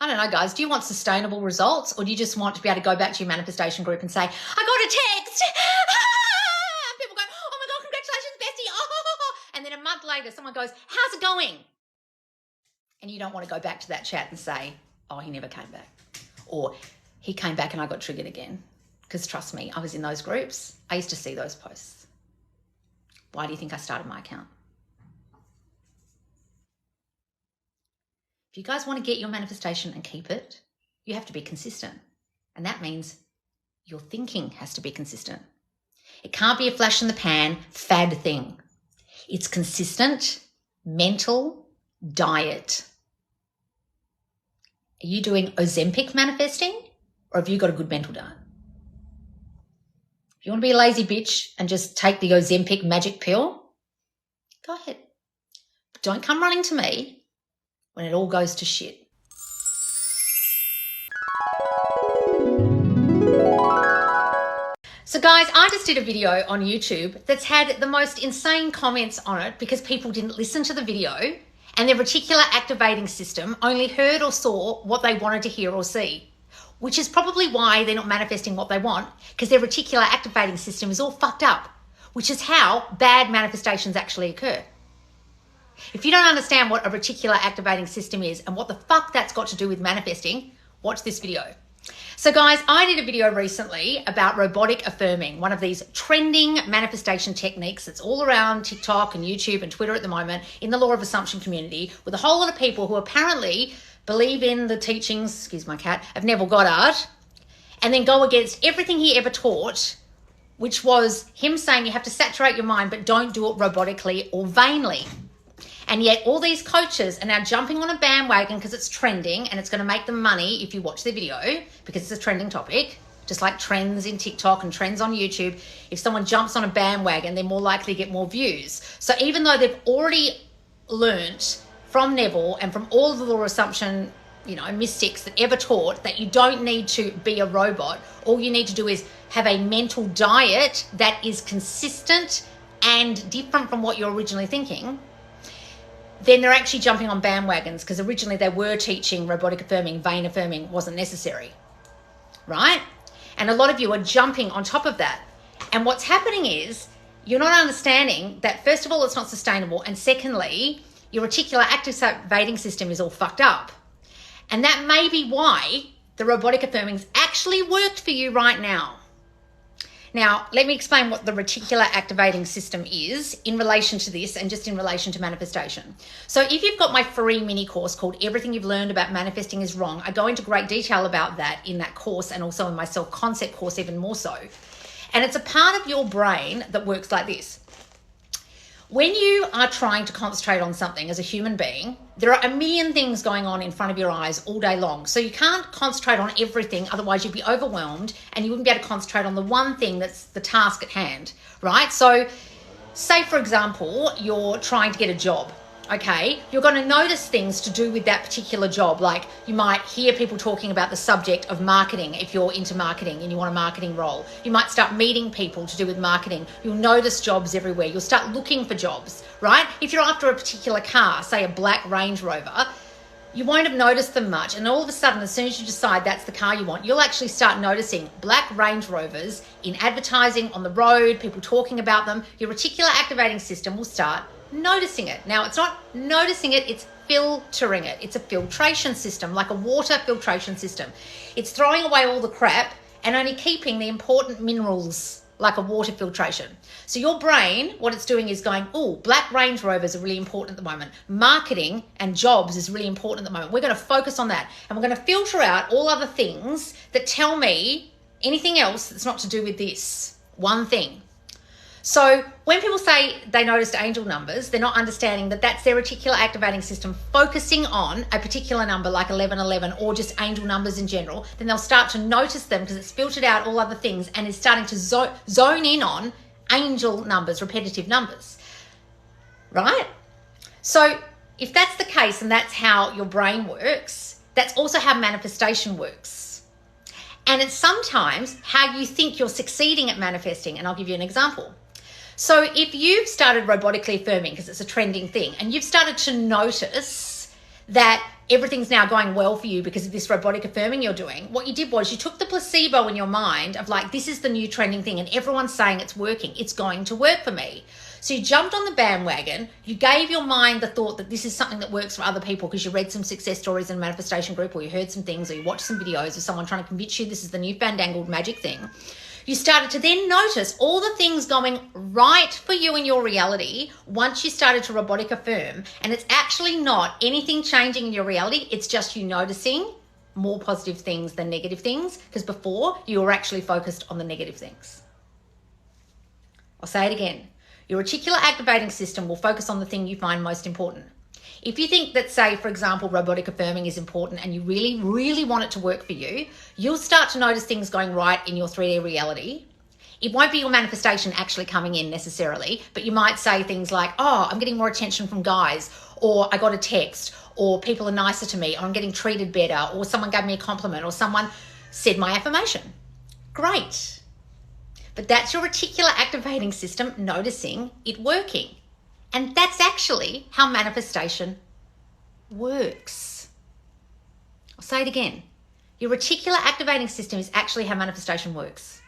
I don't know, guys, do you want sustainable results, or do you just want to be able to go back to your manifestation group and say, I got a text. People go, oh my God, congratulations, bestie. Oh. And then a month later, someone goes, how's it going? And you don't want to go back to that chat and say, oh, he never came back. Or he came back and I got triggered again. Because trust me, I was in those groups. I used to see those posts. Why do you think I started my account? If you guys want to get your manifestation and keep it, you have to be consistent. And that means your thinking has to be consistent. It can't be a flash in the pan, fad thing. It's consistent, mental diet. Are you doing Ozempic manifesting, or have you got a good mental diet? If you want to be a lazy bitch and just take the Ozempic magic pill, go ahead. But don't come running to me when it all goes to shit. So guys, I just did a video on YouTube that's had the most insane comments on it because people didn't listen to the video and their reticular activating system only heard or saw what they wanted to hear or see, which is probably why they're not manifesting what they want, because their reticular activating system is all fucked up, which is how bad manifestations actually occur. If you don't understand what a reticular activating system is and what the fuck that's got to do with manifesting, watch this video. So guys, I did a video recently about robotic affirming, one of these trending manifestation techniques that's all around TikTok and YouTube and Twitter at the moment in the law of assumption community, with a whole lot of people who apparently believe in the teachings, excuse my cat, of Neville Goddard, and then go against everything he ever taught, which was him saying you have to saturate your mind, but don't do it robotically or vainly. And yet all these coaches are now jumping on a bandwagon because it's trending and it's going to make them money if you watch the video, because it's a trending topic, just like trends in TikTok and trends on YouTube. If someone jumps on a bandwagon, they're more likely to get more views. So even though they've already learnt from Neville and from all of the law of assumption, mystics that ever taught that you don't need to be a robot, all you need to do is have a mental diet that is consistent and different from what you're originally thinking, then they're actually jumping on bandwagons because originally they were teaching robotic affirming, vain affirming wasn't necessary, right? And a lot of you are jumping on top of that. And what's happening is you're not understanding that, first of all, it's not sustainable. And secondly, your reticular activating system is all fucked up. And that may be why the robotic affirmings actually worked for you right now. Now, let me explain what the reticular activating system is in relation to this and just in relation to manifestation. So if you've got my free mini course called Everything You've Learned About Manifesting is Wrong, I go into great detail about that in that course and also in my self-concept course even more so. And it's a part of your brain that works like this. When you are trying to concentrate on something as a human being, there are a million things going on in front of your eyes all day long. So you can't concentrate on everything, otherwise you'd be overwhelmed and you wouldn't be able to concentrate on the one thing that's the task at hand, right? So say, for example, you're trying to get a job, okay? You're going to notice things to do with that particular job. Like you might hear people talking about the subject of marketing if you're into marketing and you want a marketing role. You might start meeting people to do with marketing. You'll notice jobs everywhere. You'll start looking for jobs, right? If you're after a particular car, say a black Range Rover, you won't have noticed them much. And all of a sudden, as soon as you decide that's the car you want, you'll actually start noticing black Range Rovers in advertising on the road, people talking about them. Your reticular activating system will start noticing it. Now, it's not noticing it, it's filtering it. It's a filtration system, like a water filtration system. It's throwing away all the crap and only keeping the important minerals, like a water filtration. So your brain, what it's doing is going, oh, black Range Rovers are really important at the moment. Marketing and jobs is really important at the moment. We're going to focus on that. And we're going to filter out all other things that tell me anything else that's not to do with this one thing. So when people say they noticed angel numbers, they're not understanding that that's their reticular activating system focusing on a particular number like 1111 or just angel numbers in general. Then they'll start to notice them because it's filtered out all other things and is starting to zone in on angel numbers, repetitive numbers, right? So if that's the case and that's how your brain works, that's also how manifestation works. And it's sometimes how you think you're succeeding at manifesting. And I'll give you an example. So if you've started robotically affirming, because it's a trending thing, and you've started to notice that everything's now going well for you because of this robotic affirming you're doing. What you did was you took the placebo in your mind of like, this is the new trending thing and everyone's saying it's working. It's going to work for me. So you jumped on the bandwagon. You gave your mind the thought that this is something that works for other people because you read some success stories in a manifestation group, or you heard some things, or you watched some videos of someone trying to convince you this is the new fandangled magic thing. You started to then notice all the things going right for you in your reality once you started to robotic affirm. And it's actually not anything changing in your reality. It's just you noticing more positive things than negative things, because before you were actually focused on the negative things. I'll say it again. Your reticular activating system will focus on the thing you find most important. If you think that, say, for example, robotic affirming is important and you really, really want it to work for you, you'll start to notice things going right in your 3D reality. It won't be your manifestation actually coming in necessarily, but you might say things like, oh, I'm getting more attention from guys, or I got a text, or people are nicer to me, or I'm getting treated better, or someone gave me a compliment, or someone said my affirmation. Great. But that's your reticular activating system noticing it working. And that's actually how manifestation works. I'll say it again. Your reticular activating system is actually how manifestation works.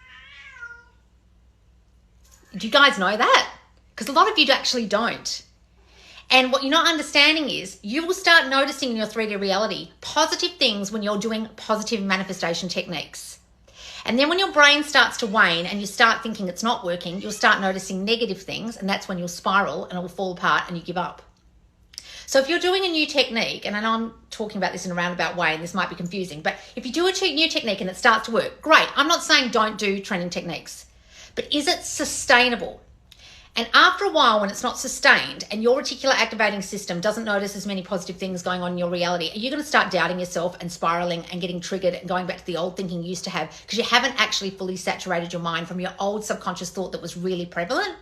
Do you guys know that? Because a lot of you actually don't. And what you're not understanding is you will start noticing in your 3D reality positive things when you're doing positive manifestation techniques. And then when your brain starts to wane and you start thinking it's not working, you'll start noticing negative things, and that's when you'll spiral and it will fall apart and you give up. So if you're doing a new technique, and I know I'm talking about this in a roundabout way and this might be confusing, but if you do a new technique and it starts to work, great. I'm not saying don't do training techniques, but is it sustainable? And after a while, when it's not sustained and your reticular activating system doesn't notice as many positive things going on in your reality, are you going to start doubting yourself and spiraling and getting triggered and going back to the old thinking you used to have because you haven't actually fully saturated your mind from your old subconscious thought that was really prevalent?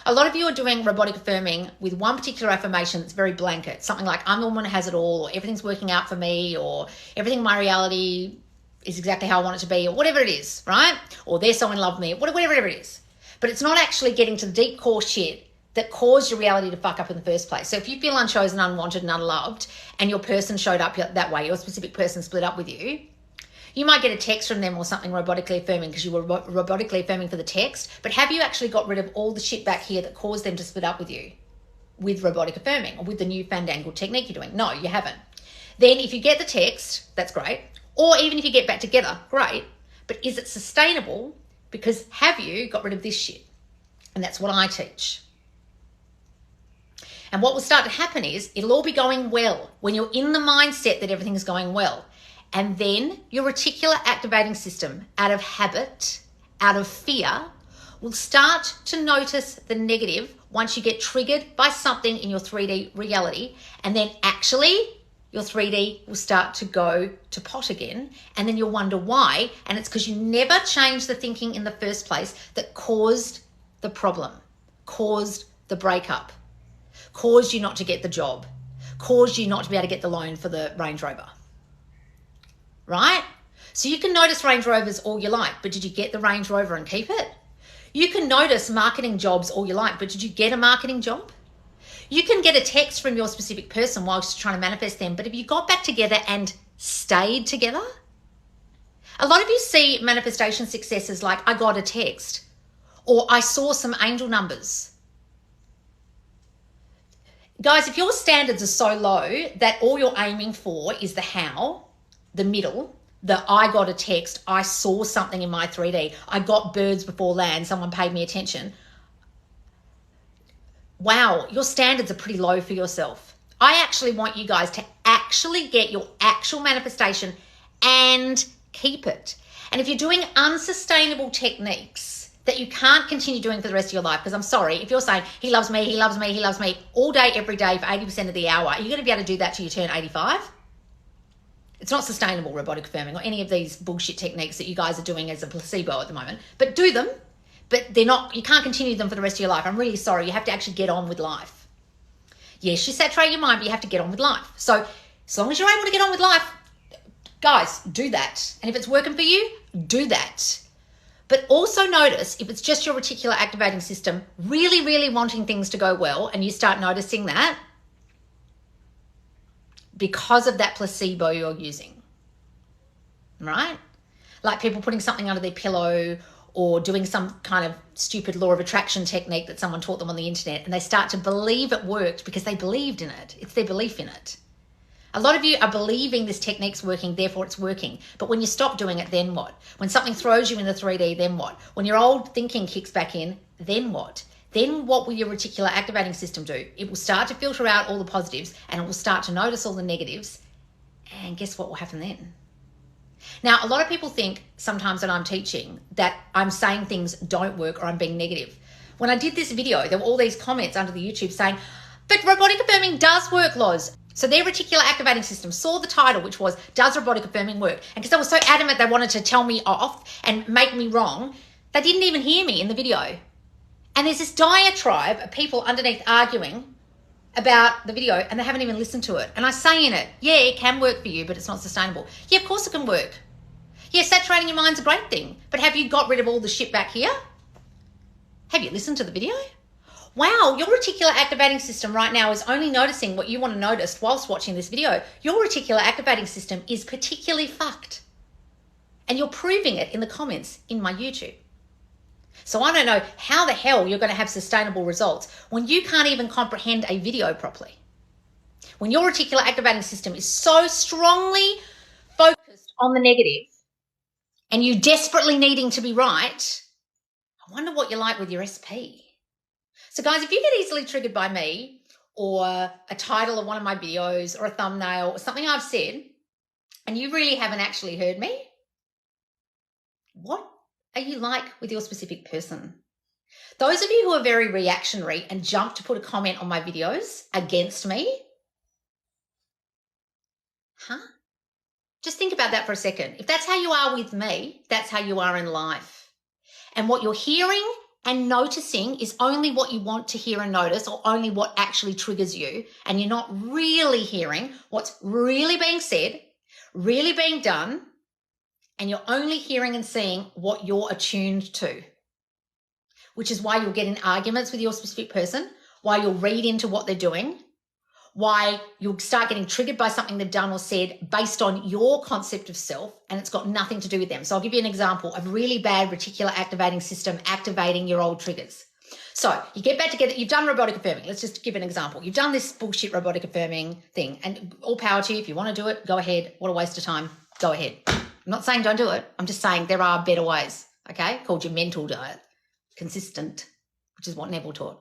A lot of you are doing robotic affirming with one particular affirmation that's very blanket, something like, I'm the woman who has it all, or everything's working out for me, or everything in my reality is exactly how I want it to be, or whatever it is, right? Or they're so in love with me, whatever it is. But it's not actually getting to the deep core shit that caused your reality to fuck up in the first place. So if you feel unchosen, unwanted, and unloved, and your person showed up that way, your specific person split up with you, you might get a text from them or something robotically affirming because you were robotically affirming for the text, but have you actually got rid of all the shit back here that caused them to split up with you with robotic affirming or with the new fandangled technique you're doing? No, you haven't. Then if you get the text, that's great. Or even if you get back together, great. But is it sustainable? Because have you got rid of this shit? And that's what I teach. And what will start to happen is it'll all be going well when you're in the mindset that everything's going well. And then your reticular activating system, out of habit, out of fear, will start to notice the negative once you get triggered by something in your 3D reality. And then actually your 3D will start to go to pot again, and then you'll wonder why, and it's because you never changed the thinking in the first place that caused the problem, caused the breakup, caused you not to get the job, caused you not to be able to get the loan for the Range Rover, right? So you can notice Range Rovers all you like, but did you get the Range Rover and keep it? You can notice marketing jobs all you like, but did you get a marketing job? You can get a text from your specific person whilst you're trying to manifest them, but have you got back together and stayed together? A lot of you see manifestation successes like, I got a text, or I saw some angel numbers. Guys, if your standards are so low that all you're aiming for is the how, the middle, the I got a text, I saw something in my 3D, I got birds before land, someone paid me attention, wow, your standards are pretty low for yourself. I actually want you guys to actually get your actual manifestation and keep it. And if you're doing unsustainable techniques that you can't continue doing for the rest of your life, because I'm sorry, if you're saying, he loves me, he loves me, he loves me, all day, every day, for 80% of the hour, are you going to be able to do that till you turn 85? It's not sustainable, robotic affirming, or any of these bullshit techniques that you guys are doing as a placebo at the moment. But do them. But they're not, you can't continue them for the rest of your life. I'm really sorry. You have to actually get on with life. Yes, you saturate your mind, but you have to get on with life. So as long as you're able to get on with life, guys, do that. And if it's working for you, do that. But also notice if it's just your reticular activating system really, really wanting things to go well, and you start noticing that, because of that placebo you're using, right? Like people putting something under their pillow or doing some kind of stupid law of attraction technique that someone taught them on the internet, and they start to believe it worked because they believed in it. It's their belief in it. A lot of you are believing this technique's working, therefore it's working. But when you stop doing it, then what? When something throws you into 3D, then what? When your old thinking kicks back in, then what? Then what will your reticular activating system do? It will start to filter out all the positives and it will start to notice all the negatives. And guess what will happen then? Now, a lot of people think sometimes when I'm teaching that I'm saying things don't work or I'm being negative. When I did this video, there were all these comments under the YouTube saying, but robotic affirming does work, Loz. So their reticular activating system saw the title, which was, does robotic affirming work? And because they were so adamant they wanted to tell me off and make me wrong, they didn't even hear me in the video. And there's this diatribe of people underneath arguing about the video and they haven't even listened to it. And I say in it, yeah, it can work for you, but it's not sustainable. Yeah, of course it can work. Yeah, saturating your mind's a great thing. But have you got rid of all the shit back here? Have you listened to the video? Wow, your reticular activating system right now is only noticing what you want to notice whilst watching this video. Your reticular activating system is particularly fucked. And you're proving it in the comments in my YouTube. So I don't know how the hell you're going to have sustainable results when you can't even comprehend a video properly. When your reticular activating system is so strongly focused on the negative and you desperately needing to be right, I wonder what you're like with your SP. So guys, if you get easily triggered by me or a title of one of my videos or a thumbnail or something I've said, and you really haven't actually heard me, what are you like with your specific person? Those of you who are very reactionary and jump to put a comment on my videos against me, just think about that for a second. If that's how you are with me, that's how you are in life. And what you're hearing and noticing is only what you want to hear and notice, or only what actually triggers you. And you're not really hearing what's really being said, really being done. And you're only hearing and seeing what you're attuned to, which is why you'll get in arguments with your specific person, why you'll read into what they're doing, why you'll start getting triggered by something they've done or said based on your concept of self, and it's got nothing to do with them. So I'll give you an example of really bad reticular activating system activating your old triggers. So you get back together, you've done robotic affirming. Let's just give an example. You've done this bullshit robotic affirming thing, and all power to you. If you want to do it, go ahead. What a waste of time. Go ahead. I'm not saying don't do it. I'm just saying there are better ways, okay? Called your mental diet. Consistent, which is what Neville taught.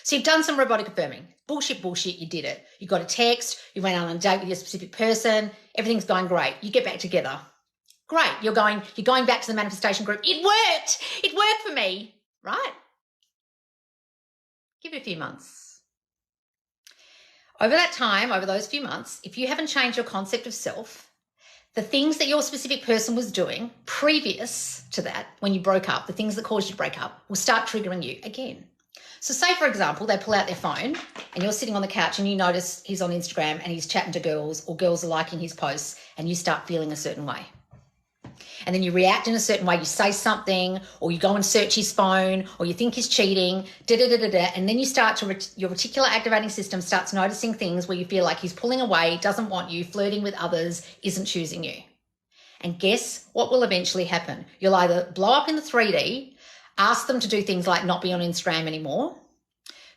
So you've done some robotic affirming. Bullshit, you did it. You got a text, you went out on a date with your specific person, everything's going great. You get back together. Great, you're going back to the manifestation group. It worked for me, right? Give it a few months. Over that time, over those few months, if you haven't changed your concept of self, the things that your specific person was doing previous to that, when you broke up, the things that caused you to break up, will start triggering you again. So say, for example, they pull out their phone and you're sitting on the couch and you notice he's on Instagram and he's chatting to girls, or girls are liking his posts, and you start feeling a certain way. And then you react in a certain way. You say something, or you go and search his phone, or you think he's cheating, and then you start to, your reticular activating system starts noticing things where you feel like he's pulling away, doesn't want you, flirting with others, isn't choosing you. And guess what will eventually happen? You'll either blow up in the 3D, ask them to do things like not be on Instagram anymore,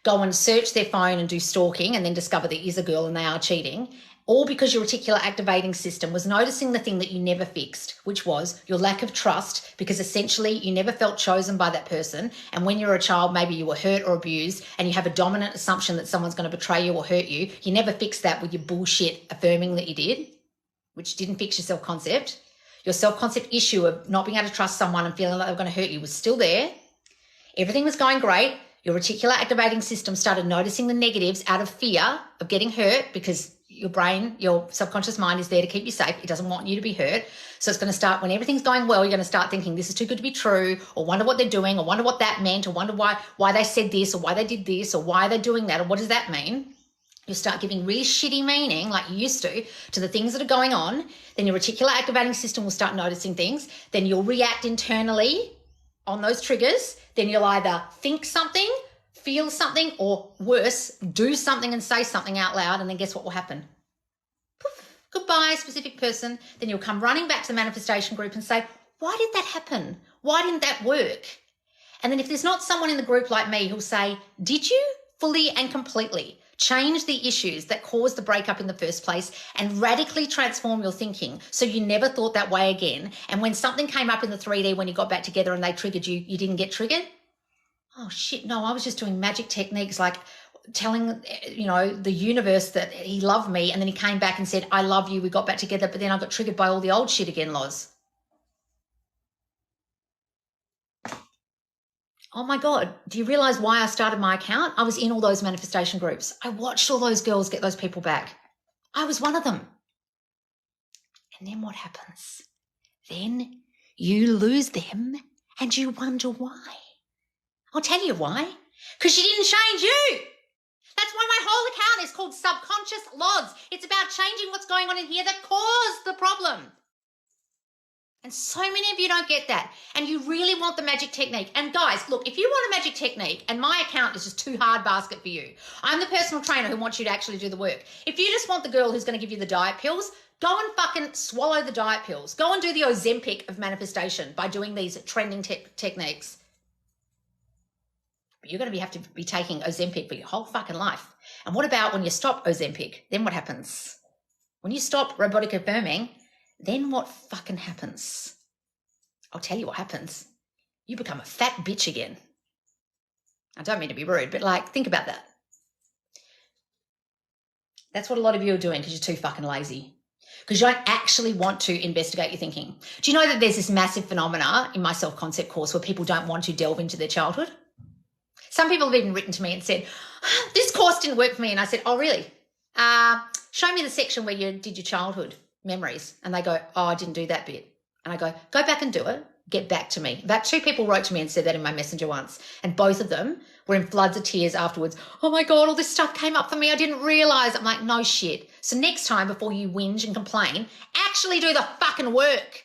go and search their phone and do stalking, and then discover there is a girl and they are cheating, all because your reticular activating system was noticing the thing that you never fixed, which was your lack of trust, because essentially you never felt chosen by that person. And when you're a child, maybe you were hurt or abused, and you have a dominant assumption that someone's going to betray you or hurt you. You never fixed that with your bullshit affirming that you did, which didn't fix your self-concept. Your self-concept issue of not being able to trust someone and feeling like they're going to hurt you was still there. Everything was going great. Your reticular activating system started noticing the negatives out of fear of getting hurt, because your brain, your subconscious mind is there to keep you safe. It doesn't want you to be hurt. So it's going to start, when everything's going well, you're going to start thinking this is too good to be true, or wonder what they're doing, or wonder what that meant, or wonder why they said this, or why they did this, or why they're doing that, or what does that mean? You'll start giving really shitty meaning, like you used to the things that are going on. Then your reticular activating system will start noticing things. Then you'll react internally on those triggers. Then you'll either think something, feel something, or worse, do something and say something out loud. And then guess what will happen? goodbye, specific person. Then you'll come running back to the manifestation group and say, why did that happen? Why didn't that work? And then if there's not someone in the group like me who'll say, did you fully and completely change the issues that caused the breakup in the first place and radically transform your thinking so you never thought that way again? And when something came up in the 3D when you got back together and they triggered you, you didn't get triggered? Oh shit, no, I was just doing magic techniques like telling, the universe that he loved me, and then he came back and said, I love you, we got back together, but then I got triggered by all the old shit again, Loz. Oh my God, do you realize why I started my account? I was in all those manifestation groups. I watched all those girls get those people back. I was one of them. And then what happens? Then you lose them and you wonder why. I'll tell you why. Because she didn't change you. That's why my whole account is called Subconscious Loz. It's about changing what's going on in here that caused the problem. And so many of you don't get that. And you really want the magic technique. And guys, look, if you want a magic technique and my account is just too hard basket for you, I'm the personal trainer who wants you to actually do the work. If you just want the girl who's going to give you the diet pills, go and fucking swallow the diet pills. Go and do the Ozempic of manifestation by doing these trending techniques. But you're going to have to be taking Ozempic for your whole fucking life. And what about when you stop Ozempic? Then what happens? When you stop robotic affirming, then what fucking happens? I'll tell you what happens. You become a fat bitch again. I don't mean to be rude, but think about that. That's what a lot of you are doing because you're too fucking lazy. Because you don't actually want to investigate your thinking. Do you know that there's this massive phenomena in my self-concept course where people don't want to delve into their childhood? Some people have even written to me and said, this course didn't work for me. And I said, oh, really? Show me the section where you did your childhood memories. And they go, oh, I didn't do that bit. And I go back and do it. Get back to me. About 2 people wrote to me and said that in my messenger once. And both of them were in floods of tears afterwards. Oh my God, all this stuff came up for me. I didn't realize. I'm like, no shit. So next time before you whinge and complain, actually do the fucking work.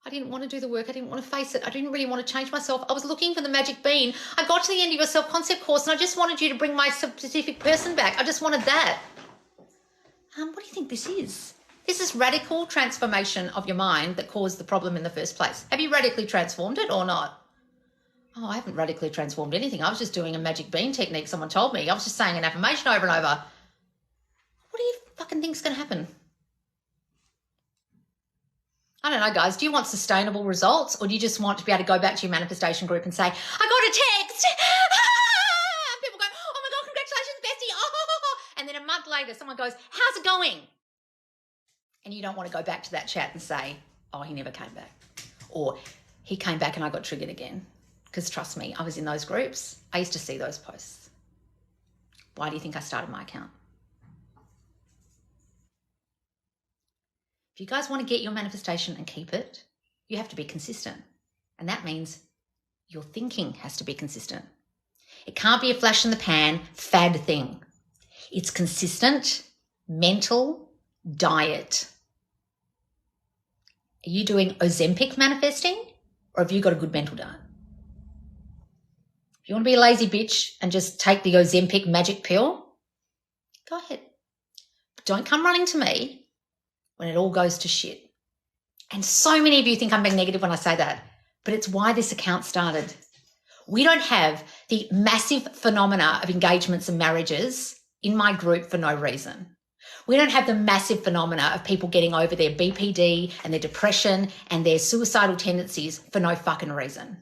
I didn't want to do the work. I didn't want to face it. I didn't really want to change myself. I was looking for the magic bean. I got to the end of your self-concept course and I just wanted you to bring my specific person back. I just wanted that. What do you think this is? This is radical transformation of your mind that caused the problem in the first place. Have you radically transformed it or not? Oh, I haven't radically transformed anything. I was just doing a magic bean technique someone told me. I was just saying an affirmation over and over. What do you fucking think's going to happen? I don't know, guys. Do you want sustainable results or do you just want to be able to go back to your manifestation group and say, I got a text. And people go, oh my God, congratulations, bestie. Oh. And then a month later, someone goes, how's it going? And you don't want to go back to that chat and say, oh, he never came back. Or he came back and I got triggered again. Because trust me, I was in those groups. I used to see those posts. Why do you think I started my account? If you guys want to get your manifestation and keep it, you have to be consistent. And that means your thinking has to be consistent. It can't be a flash in the pan, fad thing. It's consistent, mental, diet. Are you doing Ozempic manifesting or have you got a good mental diet? If you want to be a lazy bitch and just take the Ozempic magic pill, go ahead. But don't come running to me when it all goes to shit. And so many of you think I'm being negative when I say that, but it's why this account started. We don't have the massive phenomena of engagements and marriages in my group for no reason. We don't have the massive phenomena of people getting over their BPD and their depression and their suicidal tendencies for no fucking reason.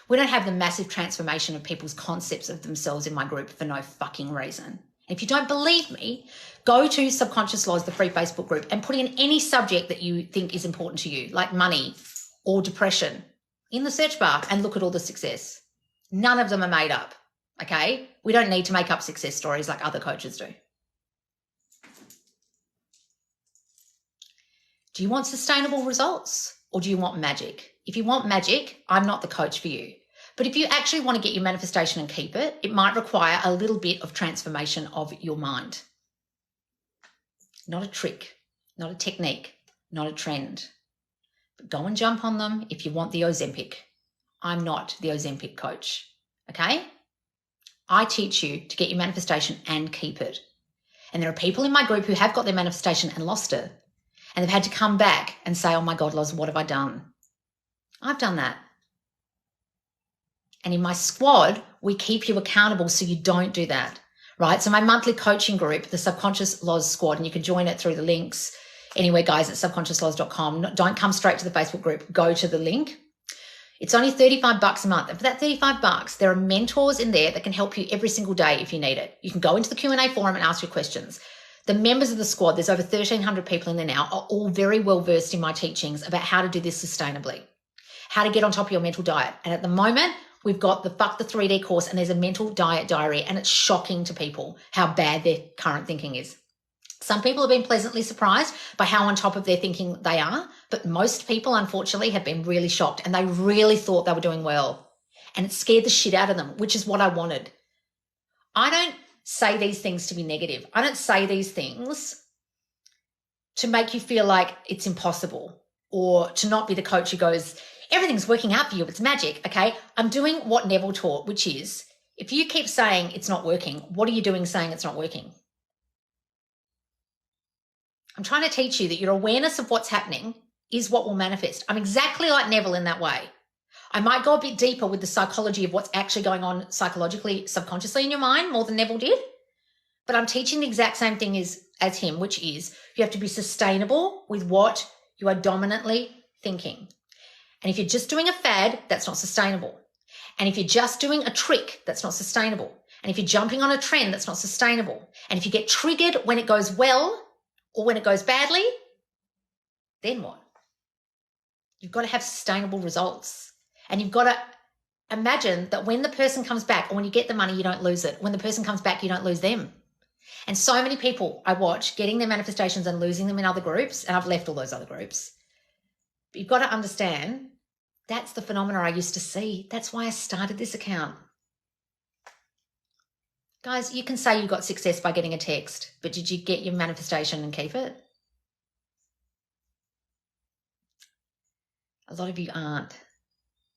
We don't have the massive transformation of people's concepts of themselves in my group for no fucking reason. If you don't believe me, go to Subconscious Laws, the free Facebook group, and put in any subject that you think is important to you, like money or depression, in the search bar and look at all the success. None of them are made up, okay? We don't need to make up success stories like other coaches do. Do you want sustainable results or do you want magic? If you want magic, I'm not the coach for you. But if you actually want to get your manifestation and keep it, it might require a little bit of transformation of your mind. Not a trick, not a technique, not a trend. But go and jump on them if you want the Ozempic. I'm not the Ozempic coach, okay? I teach you to get your manifestation and keep it. And there are people in my group who have got their manifestation and lost it. And they've had to come back and say, oh my God, Loz, what have I done? I've done that. And in my squad, we keep you accountable so you don't do that, right? So my monthly coaching group, the Subconscious Loz Squad, and you can join it through the links anywhere, guys, at subconsciousloz.com. Don't come straight to the Facebook group. Go to the link. It's only $35 a month. And for that $35, there are mentors in there that can help you every single day if you need it. You can go into the Q&A forum and ask your questions. The members of the squad, there's over 1,300 people in there now, are all very well versed in my teachings about how to do this sustainably, how to get on top of your mental diet. And at the moment, we've got the Fuck the 3D course, and there's a mental diet diary, and it's shocking to people how bad their current thinking is. Some people have been pleasantly surprised by how on top of their thinking they are, but most people, unfortunately, have been really shocked, and they really thought they were doing well, and it scared the shit out of them, which is what I wanted. I don't say these things to be negative. I don't say these things to make you feel like it's impossible or to not be the coach who goes, everything's working out for you, it's magic, okay? I'm doing what Neville taught, which is, if you keep saying it's not working, what are you doing saying it's not working? I'm trying to teach you that your awareness of what's happening is what will manifest. I'm exactly like Neville in that way. I might go a bit deeper with the psychology of what's actually going on psychologically, subconsciously in your mind more than Neville did. But I'm teaching the exact same thing as him, which is you have to be sustainable with what you are dominantly thinking. And if you're just doing a fad, that's not sustainable. And if you're just doing a trick, that's not sustainable. And if you're jumping on a trend, that's not sustainable. And if you get triggered when it goes well or when it goes badly, then what? You've got to have sustainable results. And you've got to imagine that when the person comes back or when you get the money, you don't lose it. When the person comes back, you don't lose them. And so many people I watch getting their manifestations and losing them in other groups, and I've left all those other groups. But you've got to understand that's the phenomena I used to see. That's why I started this account. Guys, you can say you got success by getting a text, but did you get your manifestation and keep it? A lot of you aren't.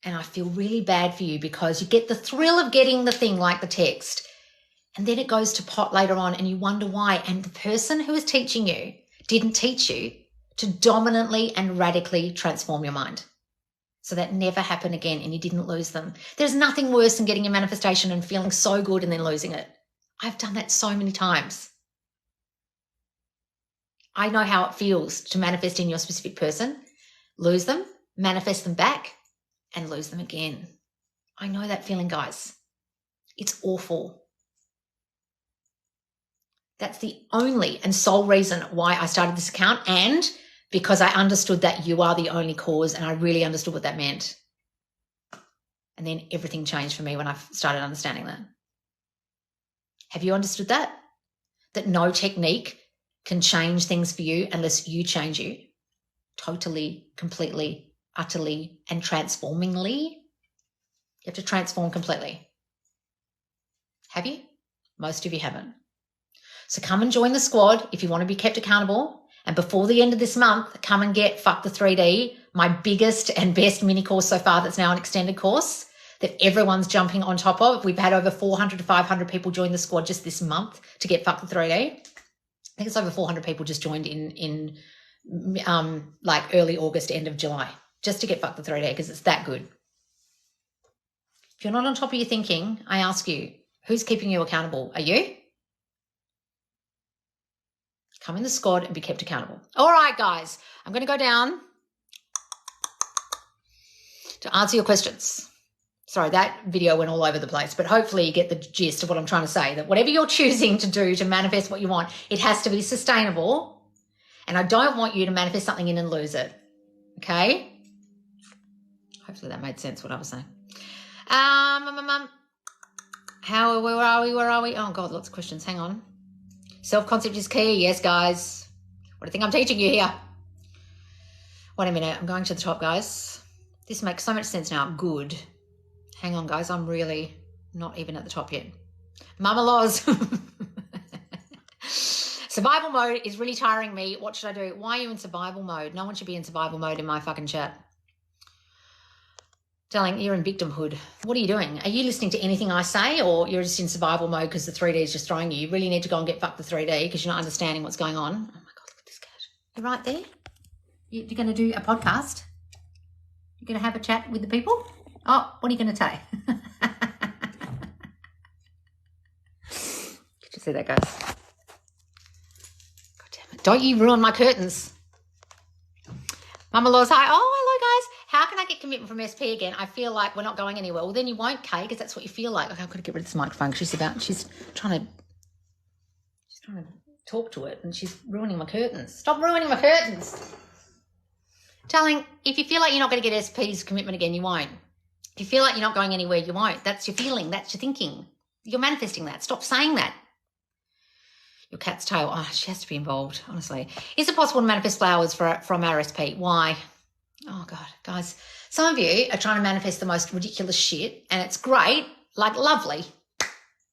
And I feel really bad for you because you get the thrill of getting the thing like the text, and then it goes to pot later on and you wonder why. And the person who is teaching you didn't teach you to dominantly and radically transform your mind. So that never happened again and you didn't lose them. There's nothing worse than getting a manifestation and feeling so good and then losing it. I've done that so many times. I know how it feels to manifest in your specific person, lose them, manifest them back, and lose them again. I know that feeling, guys. It's awful. That's the only and sole reason why I started this account, and because I understood that you are the only cause, and I really understood what that meant. And then everything changed for me when I started understanding that. Have you understood that? That no technique can change things for you unless you change you totally, completely, utterly, and transformingly. You have to transform completely. Have you? Most of you haven't. So come and join the squad if you want to be kept accountable. And before the end of this month, come and get Fuck the 3D, my biggest and best mini course so far that's now an extended course that everyone's jumping on top of. We've had over 400 to 500 people join the squad just this month to get Fuck the 3D. I think it's over 400 people just joined in like early August, end of July, just to get Fuck the 3D because it's that good. If you're not on top of your thinking, I ask you, who's keeping you accountable? Are you? Come in the squad and be kept accountable. All right, guys, I'm going to go down to answer your questions. Sorry, that video went all over the place, but hopefully you get the gist of what I'm trying to say, that whatever you're choosing to do to manifest what you want, it has to be sustainable. And I don't want you to manifest something in and lose it. Okay? Hopefully that made sense what I was saying. Where are we? Oh, God, lots of questions. Hang on. Self-concept is key. Yes, guys. What do you think I'm teaching you here? Wait a minute. I'm going to the top, guys. This makes so much sense now. Good. Hang on, guys. I'm really not even at the top yet. Mama Loz. Survival mode is really tiring me. What should I do? Why are you in survival mode? No one should be in survival mode in my fucking chat. Darling, you're in victimhood. What are you doing? Are you listening to anything I say, or you're just in survival mode because the 3D is just throwing you? You really need to go and get fucked the 3D because you're not understanding what's going on. Oh my God, look at this cat. You're right there. You're going to do a podcast? You're going to have a chat with the people? Oh, what are you going to say? Did you see that, guys? God damn it. Don't you ruin my curtains. Mama Law's, hi. Oh, hello, guys. How can I get commitment from SP again? I feel like we're not going anywhere. Well, then you won't, Kay, because that's what you feel like. Okay, I've got to get rid of this microphone. She's trying to talk to it, and she's ruining my curtains. Stop ruining my curtains. Darling, if you feel like you're not going to get SP's commitment again, you won't. If you feel like you're not going anywhere, you won't. That's your feeling. That's your thinking. You're manifesting that. Stop saying that. Your cat's tail. Oh, she has to be involved, honestly. Is it possible to manifest flowers from our SP? Why? Oh, God, guys. Some of you are trying to manifest the most ridiculous shit, and it's great, like lovely.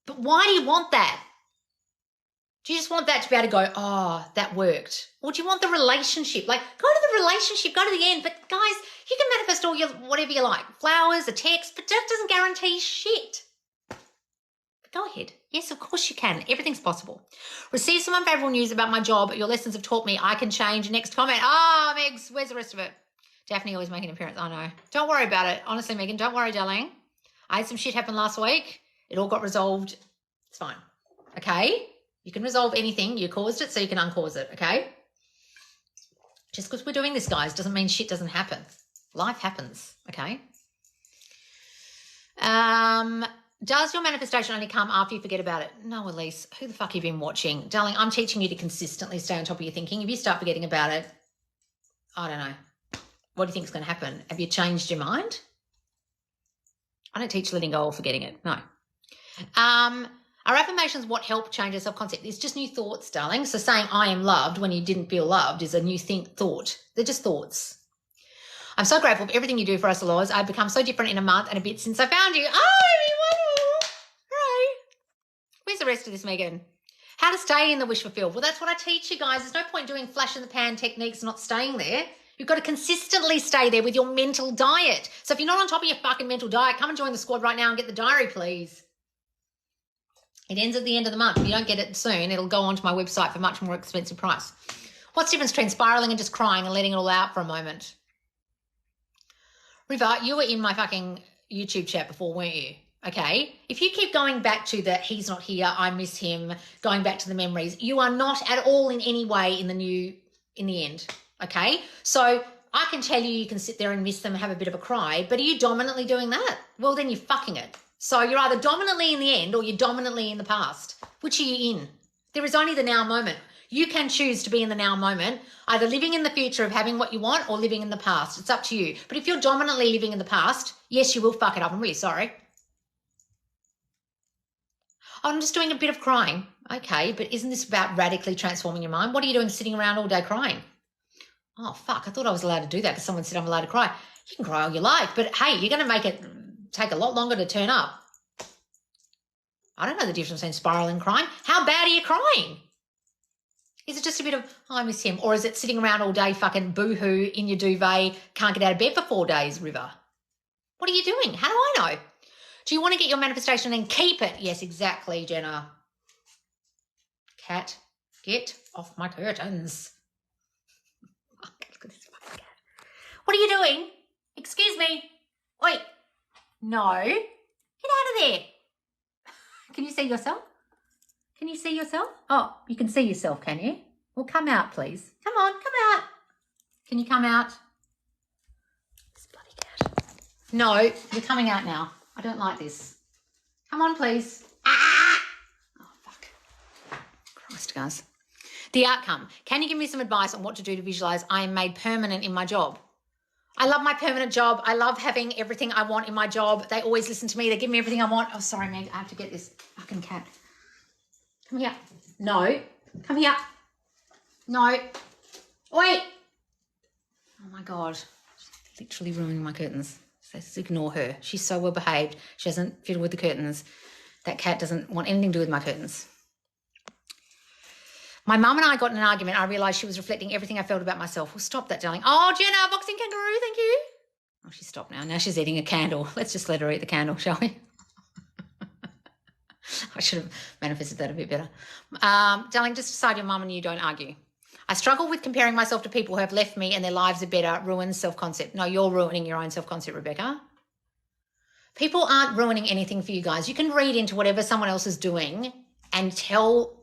But why do you want that? Do you just want that to be able to go, oh, that worked? Or do you want the relationship? Like, go to the relationship, go to the end. But, guys, you can manifest all your whatever you like. Flowers, a text, but that doesn't guarantee shit. But go ahead. Yes, of course you can. Everything's possible. Receive some unfavorable news about my job. Your lessons have taught me I can change. Next comment. Ah, Megs, where's the rest of it? Daphne always making an appearance. I know. Don't worry about it. Honestly, Megan, don't worry, darling. I had some shit happen last week. It all got resolved. It's fine. Okay? You can resolve anything. You caused it, so you can uncause it, okay? Just because we're doing this, guys, doesn't mean shit doesn't happen. Life happens, okay? Does your manifestation only come after you forget about it? No, Elise. Who the fuck have you been watching? Darling, I'm teaching you to consistently stay on top of your thinking. If you start forgetting about it, I don't know. What do you think is going to happen? Have you changed your mind? I don't teach letting go or forgetting it. No. Are affirmations what help change your self-concept? It's just new thoughts, darling. So saying I am loved when you didn't feel loved is a new thought. They're just thoughts. I'm so grateful for everything you do for us, Laws. I've become so different in a month and a bit since I found you. Oh, right. Where's the rest of this, Megan? How to stay in the wish fulfilled. Well, that's what I teach you guys. There's no point doing flash in the pan techniques and not staying there. You've got to consistently stay there with your mental diet. So if you're not on top of your fucking mental diet, come and join the squad right now and get the diary, please. It ends at the end of the month. If you don't get it soon, it'll go onto my website for a much more expensive price. What's the difference between spiraling and just crying and letting it all out for a moment? River, you were in my fucking YouTube chat before, weren't you? Okay. If you keep going back to the he's not here, I miss him, going back to the memories, you are not at all in any way in the end. Okay. So I can tell you can sit there and miss them and have a bit of a cry, but are you dominantly doing that? Well, then you're fucking it. So you're either dominantly in the end or you're dominantly in the past. Which are you in? There is only the now moment. You can choose to be in the now moment, either living in the future of having what you want or living in the past. It's up to you. But if you're dominantly living in the past, yes, you will fuck it up. I'm really sorry. I'm just doing a bit of crying. Okay, but isn't this about radically transforming your mind? What are you doing sitting around all day crying? Oh, fuck, I thought I was allowed to do that because someone said I'm allowed to cry. You can cry all you like, but hey, you're going to make it take a lot longer to turn up. I don't know the difference between spiraling and crying. How bad are you crying? Is it just a bit of, oh, I miss him? Or is it sitting around all day fucking boo-hoo in your duvet, can't get out of bed for 4 days, River? What are you doing? How do I know? Do you want to get your manifestation and keep it? Yes, exactly, Jenna. Cat, get off my curtains. Look at this fucking cat. What are you doing? Excuse me. Wait. No. Get out of there. Can you see yourself? Can you see yourself? Oh, you can see yourself, can you? Well, come out, please. Come on, come out. Can you come out? This bloody cat. No, you're coming out now. I don't like this. Come on, please. Ah! Oh, fuck. Christ, guys. The outcome. Can you give me some advice on what to do to visualize I am made permanent in my job? I love my permanent job. I love having everything I want in my job. They always listen to me. They give me everything I want. Oh, sorry, Meg. I have to get this fucking cat. Come here. No. Come here. No. Wait. Oh, my God. She's literally ruining my curtains. So just ignore her. She's so well behaved. She doesn't fiddle with the curtains. That cat doesn't want anything to do with my curtains. My mum and I got in an argument. I realised she was reflecting everything I felt about myself. Well, stop that, darling. Oh, Jenna, boxing kangaroo, thank you. Oh, she stopped now. Now she's eating a candle. Let's just let her eat the candle, shall we? I should have manifested that a bit better. Darling, just decide your mum and you don't argue. I struggle with comparing myself to people who have left me and their lives are better, ruins self-concept. No, you're ruining your own self-concept, Rebecca. People aren't ruining anything for you guys. You can read into whatever someone else is doing and tell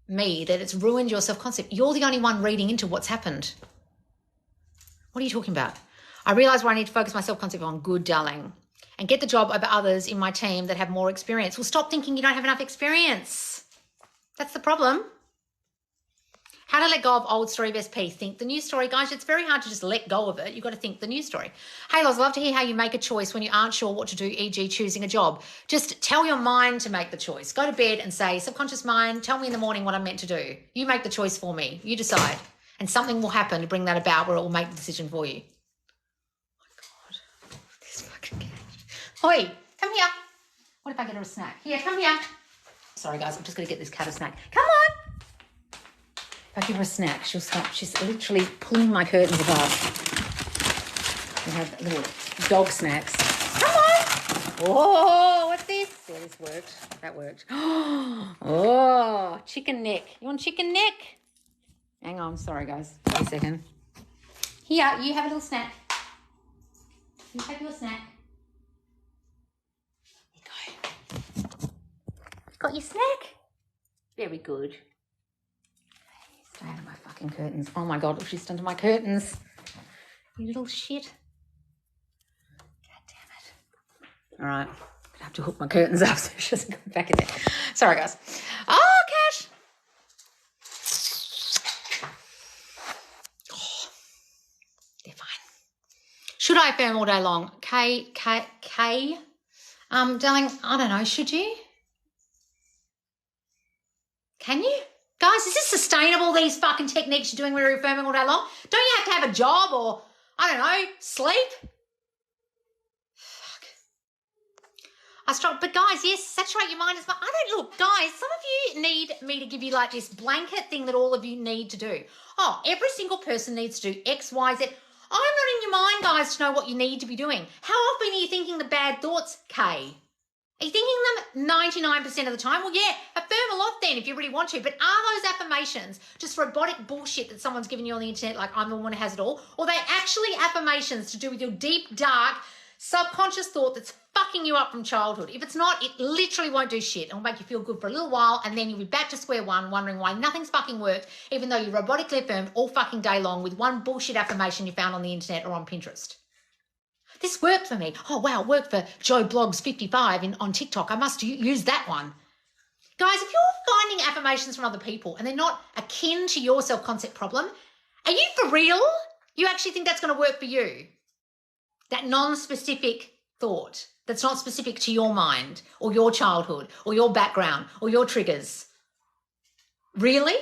me that it's ruined your self-concept. You're the only one reading into what's happened. What are you talking about? I realise where I need to focus my self-concept on. Good, darling. And get the job over others in my team that have more experience. Well, stop thinking you don't have enough experience. That's the problem. How to let go of old story of SP. Think the new story. Guys, it's very hard to just let go of it. You've got to think the new story. Hey, Loz, love to hear how you make a choice when you aren't sure what to do, e.g. choosing a job. Just tell your mind to make the choice. Go to bed and say, subconscious mind, tell me in the morning what I'm meant to do. You make the choice for me. You decide. And something will happen to bring that about where it will make the decision for you. Oi, come here. What if I get her a snack? Here, come here. Sorry, guys, I'm just going to get this cat a snack. Come on. If I give her a snack, she'll stop. She's literally pulling my curtains apart. We have little dog snacks. Come on. Oh, what's this? Yeah, this worked. That worked. Oh, chicken neck. You want chicken neck? Hang on. Sorry, guys. Wait a second. Here, you have a little snack. You have your snack. Got your snack? Very good. Stay out of my fucking curtains. Oh my God, look, she's done to my curtains. You little shit. God damn it. All right, I'm gonna have to hook my curtains up so she doesn't come back in there. Sorry, guys. Oh, Cash. Oh, they're fine. Should I affirm all day long? Darling, I don't know, should you? Can you? Guys, is this sustainable, these fucking techniques you're doing when you're affirming all day long? Don't you have to have a job or, I don't know, sleep? Fuck. But guys, yes, saturate your mind as well. Look, guys, some of you need me to give you like this blanket thing that all of you need to do. Oh, every single person needs to do X, Y, Z. I'm not in your mind, guys, to know what you need to be doing. How often are you thinking the bad thoughts, Kay? Are you thinking them 99% of the time? Well, yeah, affirm a lot then if you really want to. But are those affirmations just robotic bullshit that someone's given you on the internet like I'm the woman who has it all? Or are they actually affirmations to do with your deep, dark, subconscious thought that's fucking you up from childhood? If it's not, it literally won't do shit. It'll make you feel good for a little while and then you'll be back to square one wondering why nothing's fucking worked even though you robotically affirmed all fucking day long with one bullshit affirmation you found on the internet or on Pinterest. This worked for me. Oh, wow, it worked for Joe Blogs 55 on TikTok. I must use that one. Guys, if you're finding affirmations from other people and they're not akin to your self-concept problem, are you for real? You actually think that's going to work for you? That non-specific thought that's not specific to your mind or your childhood or your background or your triggers. Really?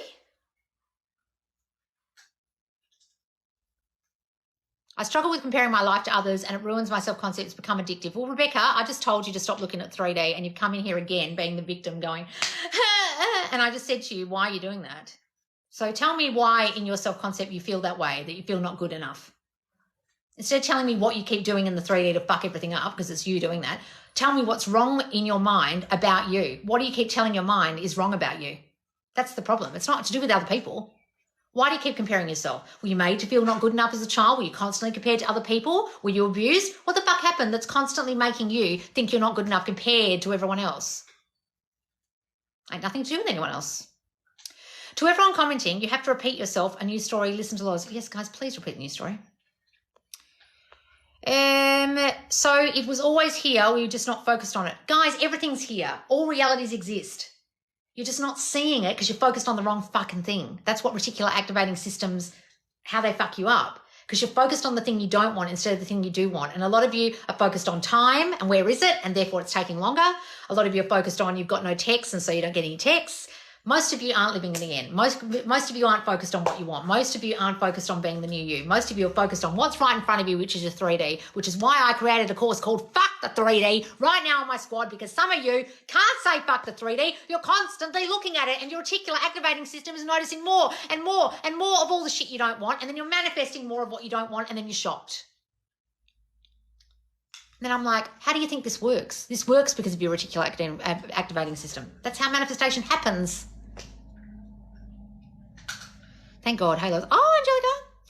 I struggle with comparing my life to others and it ruins my self-concept. It's become addictive. Well, Rebecca, I just told you to stop looking at 3D and you've come in here again being the victim going, and I just said to you, why are you doing that? So tell me why in your self-concept you feel that way, that you feel not good enough. Instead of telling me what you keep doing in the 3D to fuck everything up, because it's you doing that, tell me what's wrong in your mind about you. What do you keep telling your mind is wrong about you? That's the problem. It's not to do with other people. Why do you keep comparing yourself? Were you made to feel not good enough as a child? Were you constantly compared to other people? Were you abused? What the fuck happened that's constantly making you think you're not good enough compared to everyone else? Ain't nothing to do with anyone else. To everyone commenting, you have to repeat yourself a new story. Listen to Loz. Yes, guys, please repeat the new story. So it was always here. We were just not focused on it. Guys, everything's here. All realities exist. You're just not seeing it because you're focused on the wrong fucking thing. That's what reticular activating systems, how they fuck you up. Because you're focused on the thing you don't want instead of the thing you do want. And a lot of you are focused on time and where is it, and therefore it's taking longer. A lot of you are focused on you've got no texts and so you don't get any texts. Most of you aren't living in the end. Most of you aren't focused on what you want. Most of you aren't focused on being the new you. Most of you are focused on what's right in front of you, which is your 3D, which is why I created a course called Fuck the 3D right now on my squad, because some of you can't say fuck the 3D. You're constantly looking at it and your reticular activating system is noticing more and more and more of all the shit you don't want, and then you're manifesting more of what you don't want, and then you're shocked. then I'm like, how do you think this works? This works because of your reticular activating system. That's how manifestation happens. Thank God. Halos. Oh, Angelica.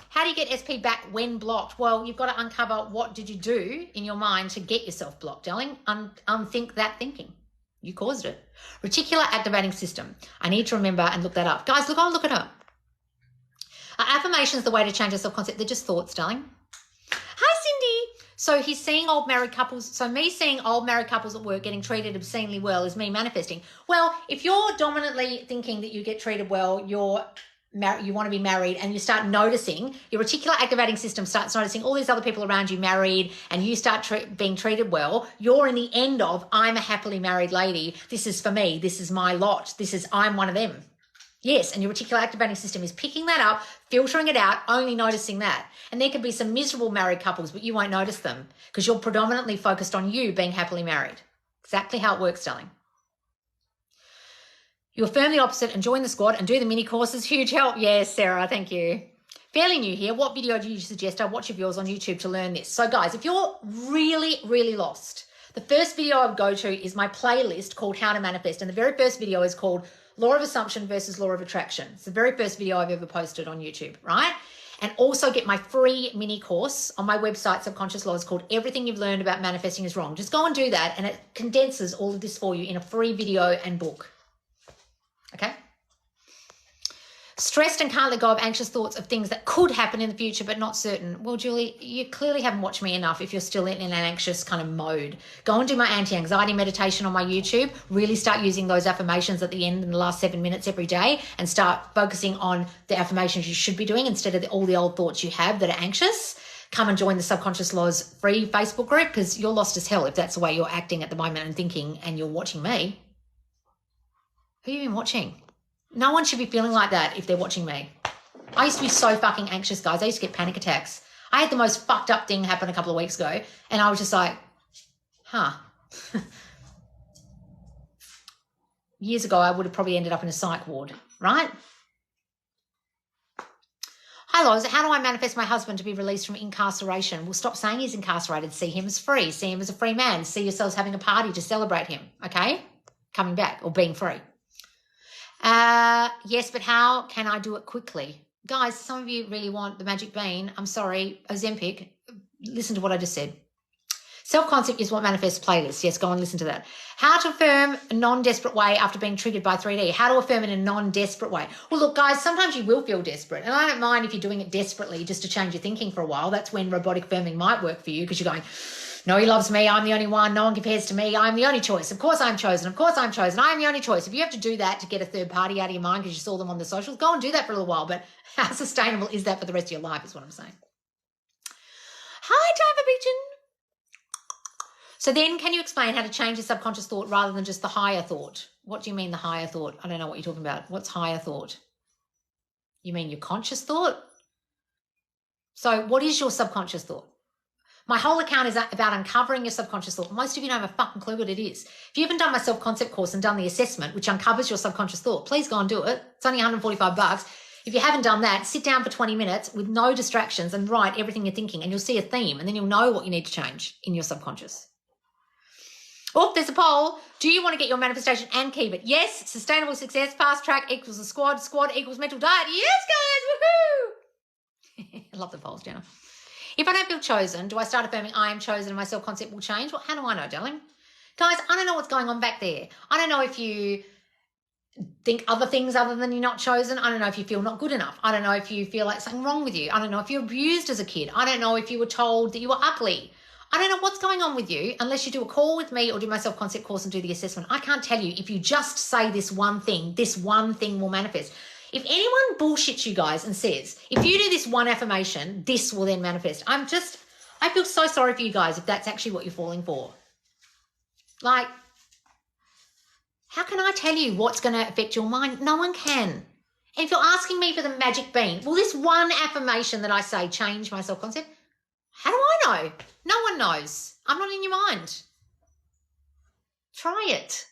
How do you get SP back when blocked? Well, you've got to uncover what did you do in your mind to get yourself blocked, darling. Unthink that thinking. You caused it. Reticular activating system. I need to remember and look that up. Guys, look it up. Are affirmations the way to change your self-concept? They're just thoughts, darling. Hi, Cindy. So he's seeing old married couples. So me seeing old married couples at work getting treated obscenely well is me manifesting. Well, if you're dominantly thinking that you get treated well, you want to be married, and you start noticing, your reticular activating system starts noticing all these other people around you married, and you start being treated well, you're in the end of, I'm a happily married lady. This is for me. This is my lot. I'm one of them. Yes, and your reticular activating system is picking that up, filtering it out, only noticing that. And there could be some miserable married couples, but you won't notice them because you're predominantly focused on you being happily married. Exactly how it works, darling. You affirm the opposite and join the squad and do the mini courses. Huge help. Yes, Sarah, thank you. Fairly new here. What video do you suggest I watch of yours on YouTube to learn this? So guys, if you're really, really lost, the first video I would go to is my playlist called How to Manifest. And the very first video is called Law of Assumption versus Law of Attraction. It's the very first video I've ever posted on YouTube, right? And also get my free mini course on my website, Subconscious Laws, called Everything You've Learned About Manifesting is Wrong. Just go and do that, and it condenses all of this for you in a free video and book. Okay? Stressed and can't let go of anxious thoughts of things that could happen in the future but not certain. Well, Julie, you clearly haven't watched me enough if you're still in an anxious kind of mode. Go and do my anti-anxiety meditation on my YouTube. Really start using those affirmations at the end in the last 7 minutes every day, and start focusing on the affirmations you should be doing instead of all the old thoughts you have that are anxious. Come and join the Subconscious Laws free Facebook group, because you're lost as hell if that's the way you're acting at the moment and thinking, and you're watching me. Who have you been watching? No one should be feeling like that if they're watching me. I used to be so fucking anxious, guys. I used to get panic attacks. I had the most fucked up thing happen a couple of weeks ago, and I was just like, Years ago, I would have probably ended up in a psych ward, right? Hi, Loz. How do I manifest my husband to be released from incarceration? Well, stop saying he's incarcerated. See him as free. See him as a free man. See yourselves having a party to celebrate him, okay? Coming back or being free. Yes, but how can I do it quickly? Guys, some of you really want the magic bean. I'm sorry, Ozempic. Listen to what I just said. Self-concept is what manifests playlist. Yes, go and listen to that. How to affirm a non-desperate way after being triggered by 3D. How to affirm in a non-desperate way. Well, look, guys, sometimes you will feel desperate. And I don't mind if you're doing it desperately just to change your thinking for a while. That's when robotic affirming might work for you, because you're going, no, he loves me. I'm the only one. No one compares to me. I'm the only choice. Of course I'm chosen. Of course I'm chosen. I'm the only choice. If you have to do that to get a third party out of your mind because you saw them on the socials, go and do that for a little while. But how sustainable is that for the rest of your life is what I'm saying. Hi, Diver Beachin. So then can you explain how to change your subconscious thought rather than just the higher thought? What do you mean the higher thought? I don't know what you're talking about. What's higher thought? You mean your conscious thought? So what is your subconscious thought? My whole account is about uncovering your subconscious thought. Most of you don't have a fucking clue what it is. If you haven't done my self-concept course and done the assessment, which uncovers your subconscious thought, please go and do it. It's only $145. If you haven't done that, sit down for 20 minutes with no distractions and write everything you're thinking, and you'll see a theme, and then you'll know what you need to change in your subconscious. Oh, there's a poll. Do you want to get your manifestation and keep it? Yes. Sustainable success. Fast track equals a squad. Squad equals mental diet. Yes, guys. Woohoo. I love the polls, Jenna. If I don't feel chosen, do I start affirming I am chosen and my self-concept will change? Well, how do I know, darling? Guys, I don't know what's going on back there. I don't know if you think other things other than you're not chosen. I don't know if you feel not good enough. I don't know if you feel like something wrong with you. I don't know if you're abused as a kid. I don't know if you were told that you were ugly. I don't know what's going on with you unless you do a call with me or do my self-concept course and do the assessment. I can't tell you. If you just say this one thing will manifest. If anyone bullshits you guys and says, if you do this one affirmation, this will then manifest. I feel so sorry for you guys if that's actually what you're falling for. Like, how can I tell you what's going to affect your mind? No one can. And if you're asking me for the magic bean, will this one affirmation that I say change my self-concept? How do I know? No one knows. I'm not in your mind. Try it.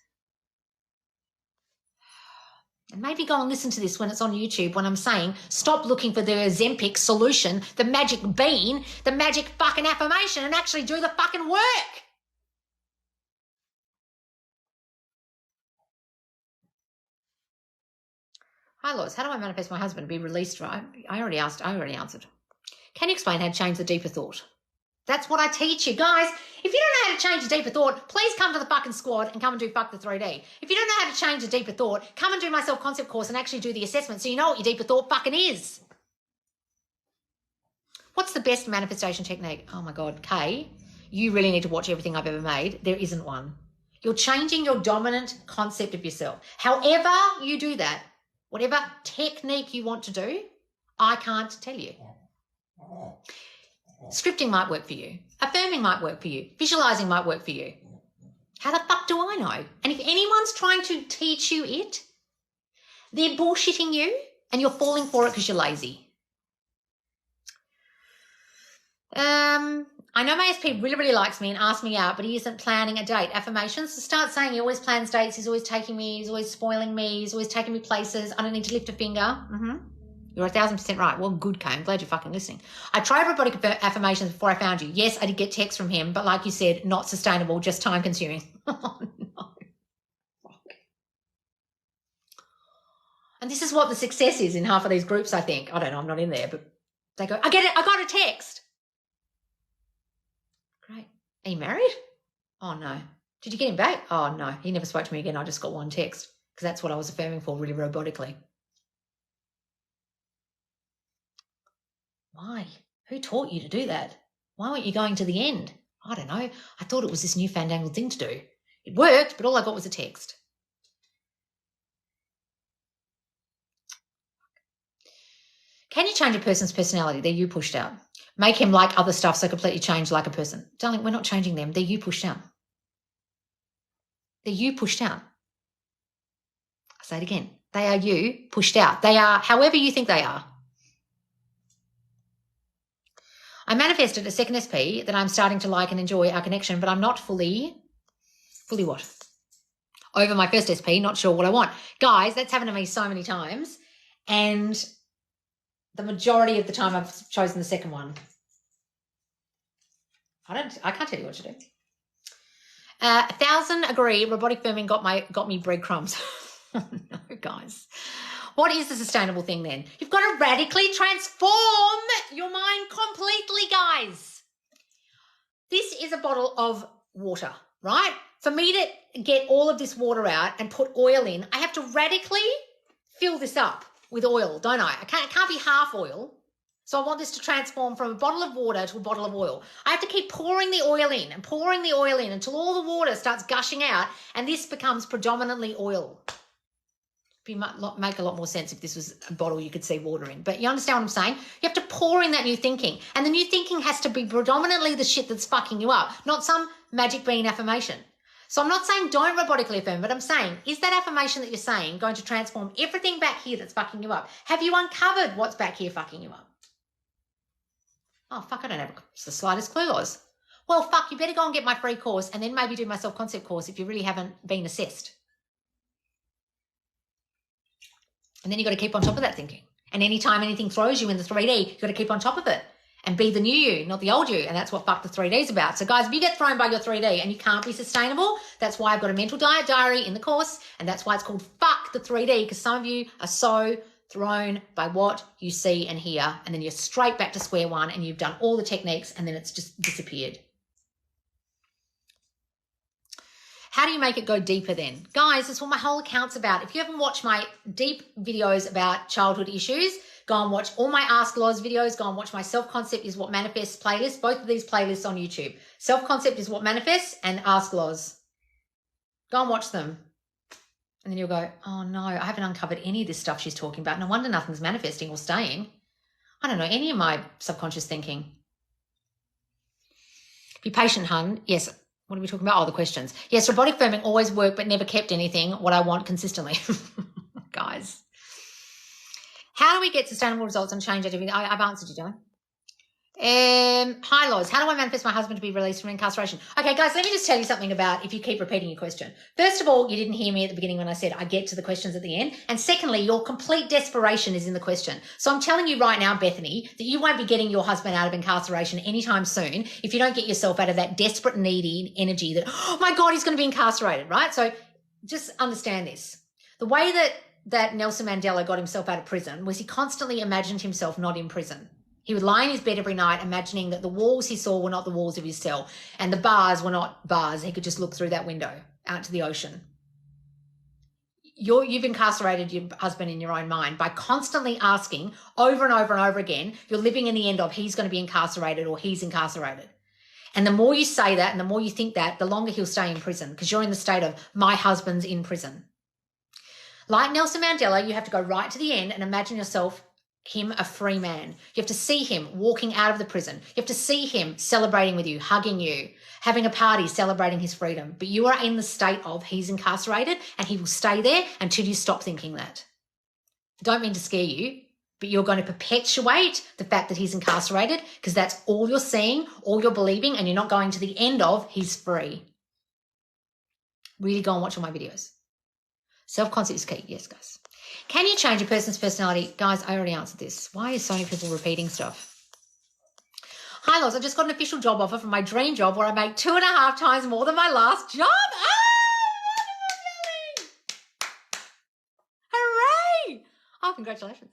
And maybe go and listen to this when it's on YouTube when I'm saying stop looking for the Ozempic solution, the magic bean, the magic fucking affirmation, and actually do the fucking work. Hi, Lois. How do I manifest my husband to be released? Right? I already answered. Can you explain how to change the deeper thought? That's what I teach you. Guys, if you don't know how to change a deeper thought, please come to the fucking squad and come and do Fuck the 3D. If you don't know how to change a deeper thought, come and do my self-concept course and actually do the assessment so you know what your deeper thought fucking is. What's the best manifestation technique? Oh my God, Kay, you really need to watch everything I've ever made. There isn't one. You're changing your dominant concept of yourself. However you do that, whatever technique you want to do, I can't tell you. Scripting might work for you. Affirming might work for you. Visualizing might work for you. How the fuck do I know? And if anyone's trying to teach you it, they're bullshitting you and you're falling for it because you're lazy. I know my SP really likes me and asks me out, but he isn't planning a date. Affirmations. So start saying he always plans dates. He's always taking me. He's always spoiling me. He's always taking me places. I don't need to lift a finger. You're 1,000% right. Well, good, Kay. I'm glad you're fucking listening. I tried robotic affirmations before I found you. Yes, I did get texts from him, but like you said, not sustainable, just time consuming. Oh, no. Fuck. And this is what the success is in half of these groups, I think. I don't know. I'm not in there, but they go, I get it. I got a text. Great. Are you married? Oh, no. Did you get him back? Oh, no. He never spoke to me again. I just got one text because that's what I was affirming for really robotically. Why? Who taught you to do that? Why weren't you going to the end? I don't know. I thought it was this new fandangled thing to do. It worked, but all I got was a text. Can you change a person's personality? They're you pushed out. Make him like other stuff so completely change like a person. Darling, we're not changing them. They're you pushed out. They're you pushed out. I'll say it again. They are you pushed out. They are however you think they are. I manifested a second SP that I'm starting to like and enjoy our connection, but I'm not fully what? Over my first SP, not sure what I want. Guys, that's happened to me so many times. And the majority of the time I've chosen the second one. I can't tell you what to do. 1,000 agree, robotic firming got me breadcrumbs. Oh, no, guys. What is the sustainable thing then? You've got to radically transform your mind completely, guys. This is a bottle of water, right? For me to get all of this water out and put oil in, I have to radically fill this up with oil, don't I? It can't be half oil. So I want this to transform from a bottle of water to a bottle of oil. I have to keep pouring the oil in and pouring the oil in until all the water starts gushing out and this becomes predominantly oil. Make a lot more sense if this was a bottle you could see water in. But you understand what I'm saying? You have to pour in that new thinking. And the new thinking has to be predominantly the shit that's fucking you up, not some magic bean affirmation. So I'm not saying don't robotically affirm, but I'm saying, is that affirmation that you're saying going to transform everything back here that's fucking you up? Have you uncovered what's back here fucking you up? Oh, fuck, I don't have the slightest clue, Oz. Well, fuck, you better go and get my free course and then maybe do my self-concept course if you really haven't been assessed. And then you've got to keep on top of that thinking. And anytime anything throws you in the 3D, you've got to keep on top of it and be the new you, not the old you. And that's what Fuck the 3D is about. So guys, if you get thrown by your 3D and you can't be sustainable, that's why I've got a mental diet diary in the course. And that's why it's called Fuck the 3D, because some of you are so thrown by what you see and hear. And then you're straight back to square one and you've done all the techniques and then it's just disappeared. How do you make it go deeper then? Guys, that's what my whole account's about. If you haven't watched my deep videos about childhood issues, go and watch all my Ask Loz videos. Go and watch my Self-Concept is What Manifests playlist. Both of these playlists on YouTube. Self-Concept is What Manifests and Ask Loz. Go and watch them. And then you'll go, oh no, I haven't uncovered any of this stuff she's talking about. No wonder nothing's manifesting or staying. I don't know any of my subconscious thinking. Be patient, hun. Yes. What are we talking about? Oh, the questions. Yes, robotic firming always worked but never kept anything what I want consistently. Guys. How do we get sustainable results and change everything? I've answered you, Dylan. Hi, Loz. How do I manifest my husband to be released from incarceration? Okay, guys, let me just tell you something about if you keep repeating your question. First of all, you didn't hear me at the beginning when I said I get to the questions at the end. And secondly, your complete desperation is in the question. So I'm telling you right now, Bethany, that you won't be getting your husband out of incarceration anytime soon if you don't get yourself out of that desperate, needy energy that, oh my God, he's going to be incarcerated, right? So just understand this. The way that Nelson Mandela got himself out of prison was he constantly imagined himself not in prison. He would lie in his bed every night imagining that the walls he saw were not the walls of his cell and the bars were not bars. He could just look through that window out to the ocean. You've incarcerated your husband in your own mind by constantly asking over and over and over again. You're living in the end of he's going to be incarcerated or he's incarcerated. And the more you say that and the more you think that, the longer he'll stay in prison because you're in the state of my husband's in prison. Like Nelson Mandela, you have to go right to the end and imagine yourself him a free man. You have to see him walking out of the prison. You have to see him celebrating with you, hugging you, having a party, celebrating his freedom. But you are in the state of he's incarcerated and he will stay there until you stop thinking that. I don't mean to scare you, but you're going to perpetuate the fact that he's incarcerated because that's all you're seeing, all you're believing, and you're not going to the end of he's free. Really go and watch all my videos. Self-concept is key. Yes, guys. Can you change a person's personality? Guys, I already answered this. Why are so many people repeating stuff? Hi, Loz. I just got an official job offer from my dream job where I make 2.5 times more than my last job. Hooray! Oh, congratulations.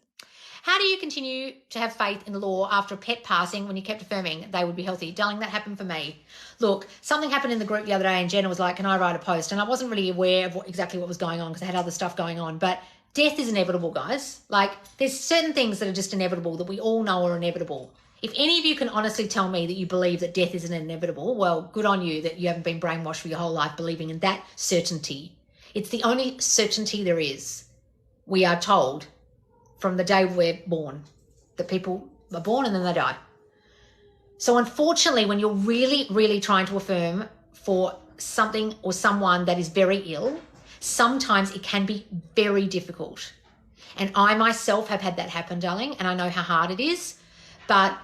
How do you continue to have faith in the law after a pet passing when you kept affirming they would be healthy? Darling, that happened for me. Look, something happened in the group the other day and Jenna was like, can I write a post? And I wasn't really aware of exactly what was going on because I had other stuff going on. But death is inevitable, guys. Like, there's certain things that are just inevitable that we all know are inevitable. If any of you can honestly tell me that you believe that death isn't inevitable, well, good on you that you haven't been brainwashed for your whole life believing in that certainty. It's the only certainty there is. We are told from the day we're born that people are born and then they die. So unfortunately, when you're really, really trying to affirm for something or someone that is very ill, sometimes it can be very difficult. And I myself have had that happen, darling, and I know how hard it is. But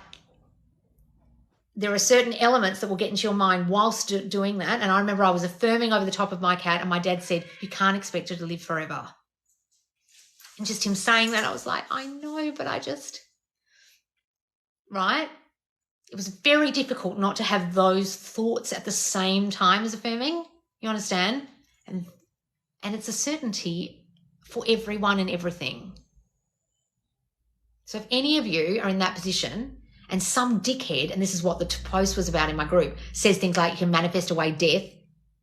there are certain elements that will get into your mind whilst doing that. And I remember I was affirming over the top of my cat and my dad said, you can't expect her to live forever. And just him saying that, I was like, I know, but I just, right? It was very difficult not to have those thoughts at the same time as affirming. You understand? And it's a certainty for everyone and everything. So if any of you are in that position and some dickhead, and this is what the post was about in my group, says things like you can manifest away death.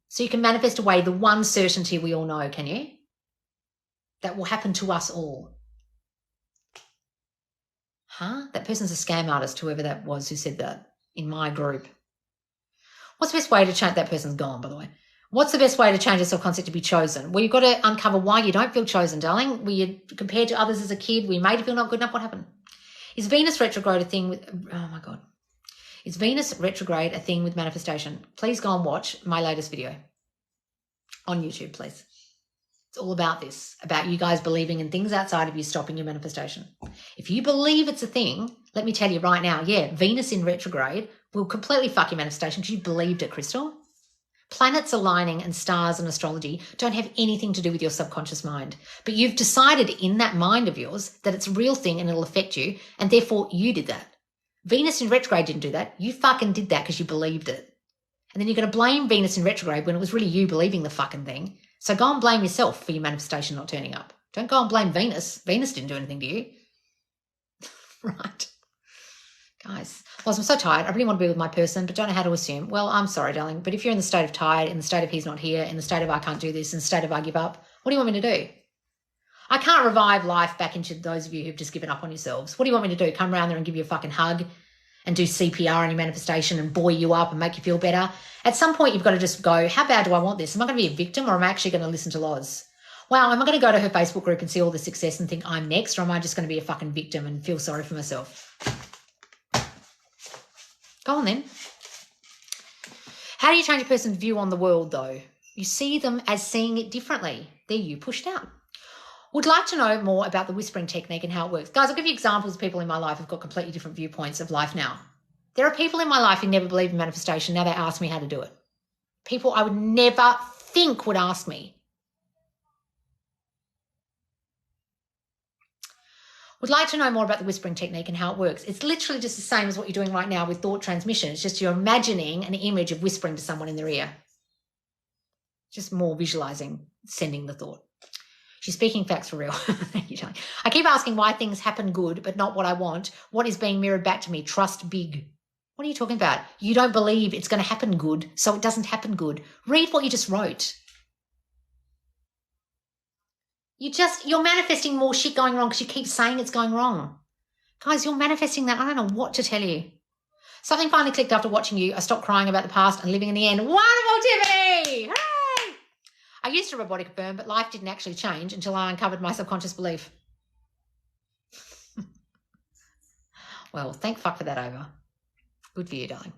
So you can manifest away the one certainty we all know, can you? That will happen to us all. Huh? That person's a scam artist, whoever that was who said that in my group. What's the best way to change? That person's gone, by the way. What's the best way to change a self-concept to be chosen? Well, you've got to uncover why you don't feel chosen, darling. Were you compared to others as a kid? Were you made to feel not good enough? What happened? Is Venus retrograde a thing with... Oh, my God. Is Venus retrograde a thing with manifestation? Please go and watch my latest video on YouTube, please. It's all about this, about you guys believing in things outside of you stopping your manifestation. If you believe it's a thing, let me tell you right now, yeah, Venus in retrograde will completely fuck your manifestation because you believed it, Crystal. Planets aligning and stars and astrology don't have anything to do with your subconscious mind. But you've decided in that mind of yours that it's a real thing and it'll affect you, and therefore you did that. Venus in retrograde didn't do that. You fucking did that because you believed it. And then you're going to blame Venus in retrograde when it was really you believing the fucking thing. So go and blame yourself for your manifestation not turning up. Don't go and blame Venus. Venus didn't do anything to you. Right. Guys, well, I'm so tired. I really want to be with my person, but don't know how to assume. Well, I'm sorry, darling, but if you're in the state of tired, in the state of he's not here, in the state of I can't do this, in the state of I give up, what do you want me to do? I can't revive life back into those of you who've just given up on yourselves. What do you want me to do? Come around there and give you a fucking hug and do CPR on your manifestation and buoy you up and make you feel better? At some point, you've got to just go, how bad do I want this? Am I going to be a victim or am I actually going to listen to Loz? Wow, am I going to go to her Facebook group and see all the success and think I'm next, or am I just going to be a fucking victim and feel sorry for myself? Go on then. How do you change a person's view on the world, though? You see them as seeing it differently. They're you pushed out. Would like to know more about the whispering technique and how it works. Guys, I'll give you examples of people in my life who've got completely different viewpoints of life now. There are people in my life who never believe in manifestation. Now they ask me how to do it. People I would never think would ask me. Would like to know more about the whispering technique and how it works. It's literally just the same as what you're doing right now with thought transmission. It's just you're imagining an image of whispering to someone in their ear. Just more visualizing, sending the thought. She's speaking facts for real. I keep asking why things happen good, but not what I want. What is being mirrored back to me? Trust big. What are you talking about? You don't believe it's going to happen good, so it doesn't happen good. Read what you just wrote. You're manifesting more shit going wrong because you keep saying it's going wrong. Guys, you're manifesting that. I don't know what to tell you. Something finally clicked after watching you. I stopped crying about the past and living in the end. Wonderful, Tiffany! Hooray! I used to robotic affirm, but life didn't actually change until I uncovered my subconscious belief. Well, thank fuck for that over. Good for you, darling.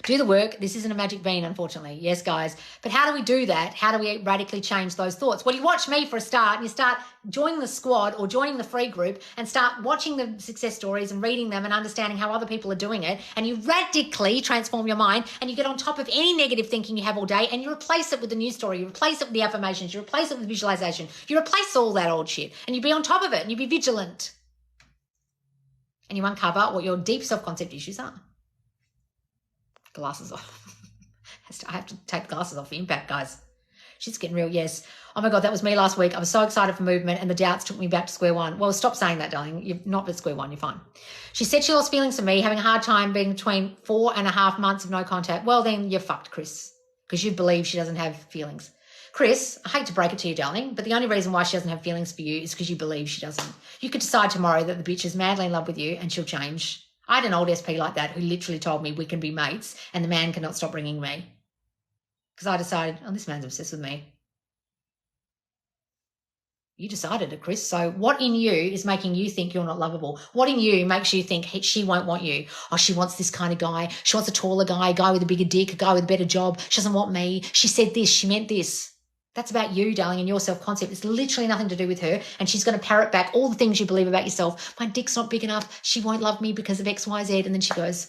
Do the work. This isn't a magic bean, unfortunately. Yes, guys. But how do we do that? How do we radically change those thoughts? Well, you watch me for a start and you start joining the squad or joining the free group and start watching the success stories and reading them and understanding how other people are doing it. And you radically transform your mind and you get on top of any negative thinking you have all day and you replace it with the news story. You replace it with the affirmations. You replace it with visualization. You replace all that old shit and you be on top of it and you be vigilant. And you uncover what your deep self-concept issues are. Glasses off. I have to take the glasses off for impact, guys. Shit's getting real, yes. Oh my God, that was me last week. I was so excited for movement and the doubts took me back to square one. Well, stop saying that, darling. You're not at square one. You're fine. She said she lost feelings for me, having a hard time being between 4.5 months of no contact. Well, then you're fucked, Chris, because you believe she doesn't have feelings. Chris, I hate to break it to you, darling, but the only reason why she doesn't have feelings for you is because you believe she doesn't. You could decide tomorrow that the bitch is madly in love with you and she'll change. I had an old SP like that who literally told me we can be mates and the man cannot stop ringing me. Because I decided, oh, this man's obsessed with me. You decided it, Chris. So what in you is making you think you're not lovable? What in you makes you think she won't want you? Oh, she wants this kind of guy. She wants a taller guy, a guy with a bigger dick, a guy with a better job. She doesn't want me. She said this. She meant this. That's about you, darling, and your self-concept. It's literally nothing to do with her, and she's going to parrot back all the things you believe about yourself. My dick's not big enough. She won't love me because of X, Y, Z. And then she goes,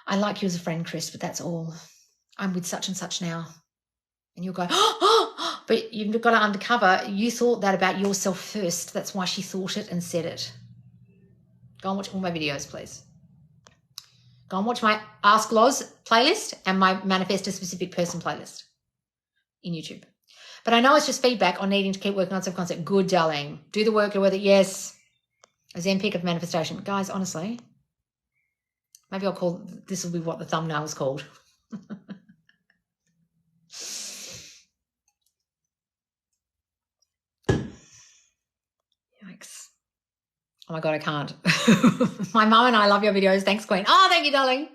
I like you as a friend, Chris, but that's all. I'm with such and such now. And you'll go, oh, but you've got to uncover. You thought that about yourself first. That's why she thought it and said it. Go and watch all my videos, please. Go and watch my Ask Loz playlist and my Manifest a Specific Person playlist in YouTube. But I know it's just feedback on needing to keep working on subconcept. Good, darling. Do the work with it. Yes. Ozempic of manifestation. Guys, honestly, maybe I'll call, this will be what the thumbnail is called. Yikes. Oh my God, I can't. My mum and I love your videos. Thanks, Queen. Oh, thank you, darling.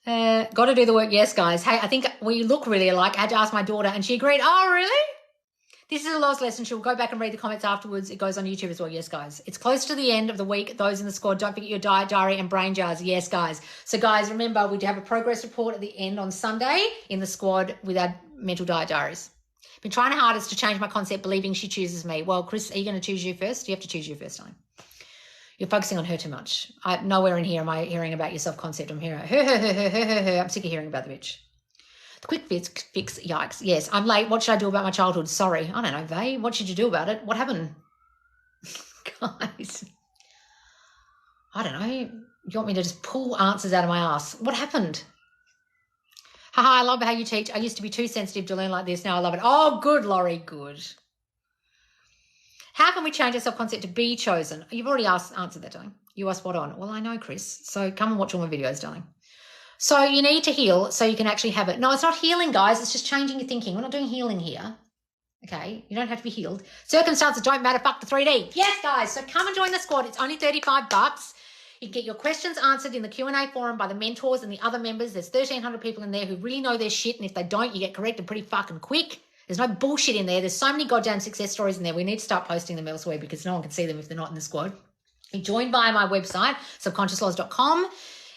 Got to do the work. Yes, guys. Hey, I think we look really alike. I had to ask my daughter and she agreed. Oh, really? This is a lost lesson. She'll go back and read the comments afterwards. It goes on YouTube as well. Yes, guys. It's close to the end of the week. Those in the squad, don't forget your diet diary and brain jars. Yes, guys. So, guys, remember, we do have a progress report at the end on Sunday in the squad with our mental diet diaries. Been trying hardest to change my concept, believing she chooses me. Well, Chris, are you going to choose you first? You have to choose you first time. You're focusing on her too much. Nowhere in here am I hearing about your self-concept. I'm hearing her. I'm sick of hearing about the bitch. The quick fix, yikes. Yes, I'm late. What should I do about my childhood? Sorry. I don't know, Vay. What should you do about it? What happened? Guys. I don't know. You want me to just pull answers out of my ass? What happened? Haha, I love how you teach. I used to be too sensitive to learn like this. Now I love it. Oh, good, Laurie, good. How can we change our self-concept to be chosen? You've already answered that, darling. You are spot on. Well, I know, Chris. So come and watch all my videos, darling. So you need to heal so you can actually have it. No, it's not healing, guys. It's just changing your thinking. We're not doing healing here. Okay? You don't have to be healed. Circumstances don't matter. Fuck the 3D. Yes, guys. So come and join the squad. It's only $35. You can get your questions answered in the Q&A forum by the mentors and the other members. There's 1,300 people in there who really know their shit, and if they don't, you get corrected pretty fucking quick. There's no bullshit in there. There's so many goddamn success stories in there. We need to start posting them elsewhere because no one can see them if they're not in the squad. You join via my website, subconsciousloz.com.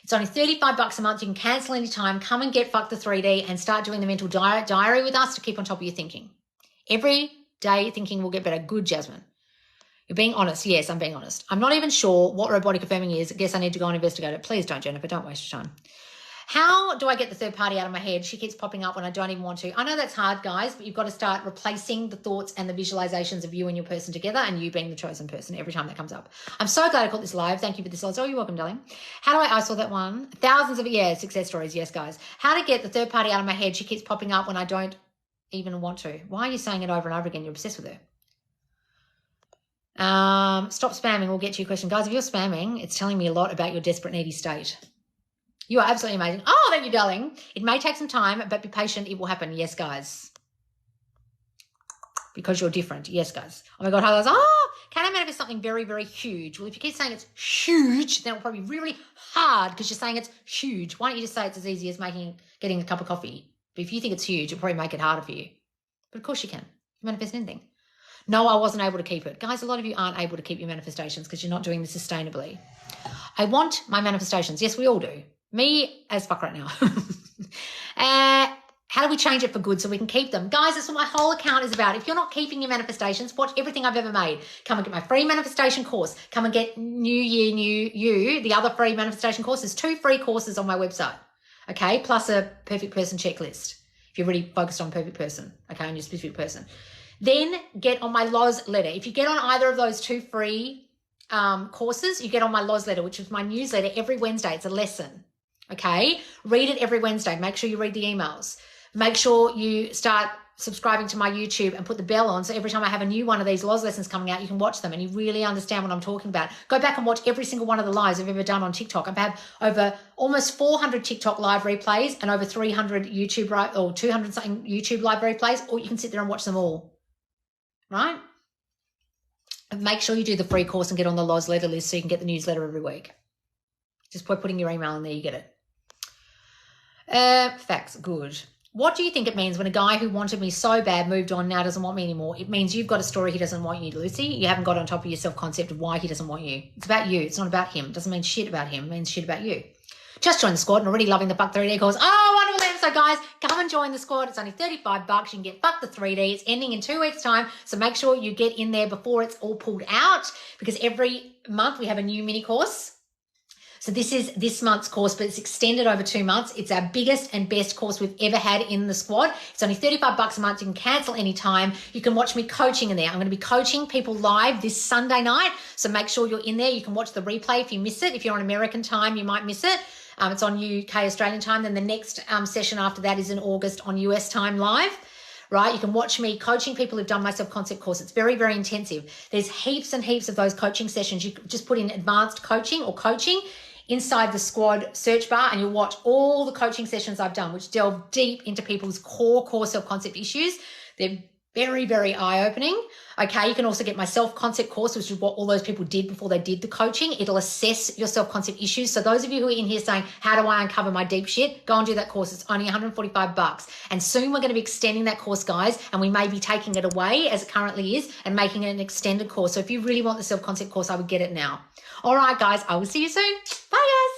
It's only $35 a month. You can cancel anytime. Come and get Fuck the 3D and start doing the mental diary with us to keep on top of your thinking. Every day thinking will get better. Good, Jasmine. You're being honest. Yes, I'm being honest. I'm not even sure what robotic affirming is. I guess I need to go and investigate it. Please don't, Jennifer. Don't waste your time. How do I get the third party out of my head? She keeps popping up when I don't even want to. I know that's hard, guys, but you've got to start replacing the thoughts and the visualizations of you and your person together and you being the chosen person every time that comes up. I'm so glad I caught this live. Thank you for this. Oh, you're welcome, darling. How do I saw that one? Thousands of, success stories. Yes, guys. How to get the third party out of my head. She keeps popping up when I don't even want to. Why are you saying it over and over again? You're obsessed with her. Stop spamming. We'll get to your question. Guys, if you're spamming, it's telling me a lot about your desperate, needy state. You are absolutely amazing. Oh, thank you, darling. It may take some time, but be patient. It will happen. Yes, guys. Because you're different. Yes, guys. Oh, my God. How guys? Oh, can I manifest something very, very huge? Well, if you keep saying it's huge, then it'll probably be really hard because you're saying it's huge. Why don't you just say it's as easy as getting a cup of coffee? But if you think it's huge, it'll probably make it harder for you. But of course you can. You manifest anything. No, I wasn't able to keep it. Guys, a lot of you aren't able to keep your manifestations because you're not doing this sustainably. I want my manifestations. Yes, we all do. Me as fuck right now. How do we change it for good so we can keep them? Guys, that's what my whole account is about. If you're not keeping your manifestations, watch everything I've ever made. Come and get my free manifestation course. Come and get New Year, New You, the other free manifestation course. There's 2 free courses on my website, okay, plus a perfect person checklist if you're really focused on perfect person, okay, on your specific person. Then get on my Loz letter. If you get on either of those 2 free courses, you get on my Loz letter, which is my newsletter every Wednesday. It's a lesson. Okay, read it every Wednesday. Make sure you read the emails. Make sure you start subscribing to my YouTube and put the bell on so every time I have a new one of these Loz lessons coming out, you can watch them and you really understand what I'm talking about. Go back and watch every single one of the lives I've ever done on TikTok. I've had over almost 400 TikTok live replays and over 300 YouTube or 200 something YouTube live replays, or you can sit there and watch them all, right? Make sure you do the free course and get on the Loz letter list so you can get the newsletter every week. Just by putting your email in there, you get it. Facts, good. What do you think it means when a guy who wanted me so bad moved on, now doesn't want me anymore? It means you've got a story he doesn't want you, Lucy. You haven't got on top of your self-concept of why he doesn't want you. It's about you. It's not about him. It doesn't mean shit about him. It means shit about you. Just join the squad and already loving the Fuck 3D course. Oh, wonderful episode, guys. Come and join the squad. It's only $35. You can get Fuck the 3D. It's ending in 2 weeks' time. So make sure you get in there before it's all pulled out because every month we have a new mini course. So this is this month's course, but it's extended over 2 months. It's our biggest and best course we've ever had in the squad. It's only $35 a month. You can cancel anytime. You can watch me coaching in there. I'm going to be coaching people live this Sunday night. So make sure you're in there. You can watch the replay if you miss it. If you're on American time, you might miss it. It's on UK Australian time. Then the next session after that is in August on US time live. Right? You can watch me coaching people who've done my self-concept course. It's very, very intensive. There's heaps and heaps of those coaching sessions. You just put in advanced coaching or coaching inside the squad search bar and you'll watch all the coaching sessions I've done, which delve deep into people's core self-concept issues. They're very, very eye-opening. Okay, you can also get my self-concept course, which is what all those people did before they did the coaching. It'll assess your self-concept issues. So those of you who are in here saying, how do I uncover my deep shit? Go and do that course. It's only $145. And soon we're going to be extending that course, guys, and we may be taking it away as it currently is and making it an extended course. So if you really want the self-concept course, I would get it now. All right, guys, I will see you soon. Bye, guys.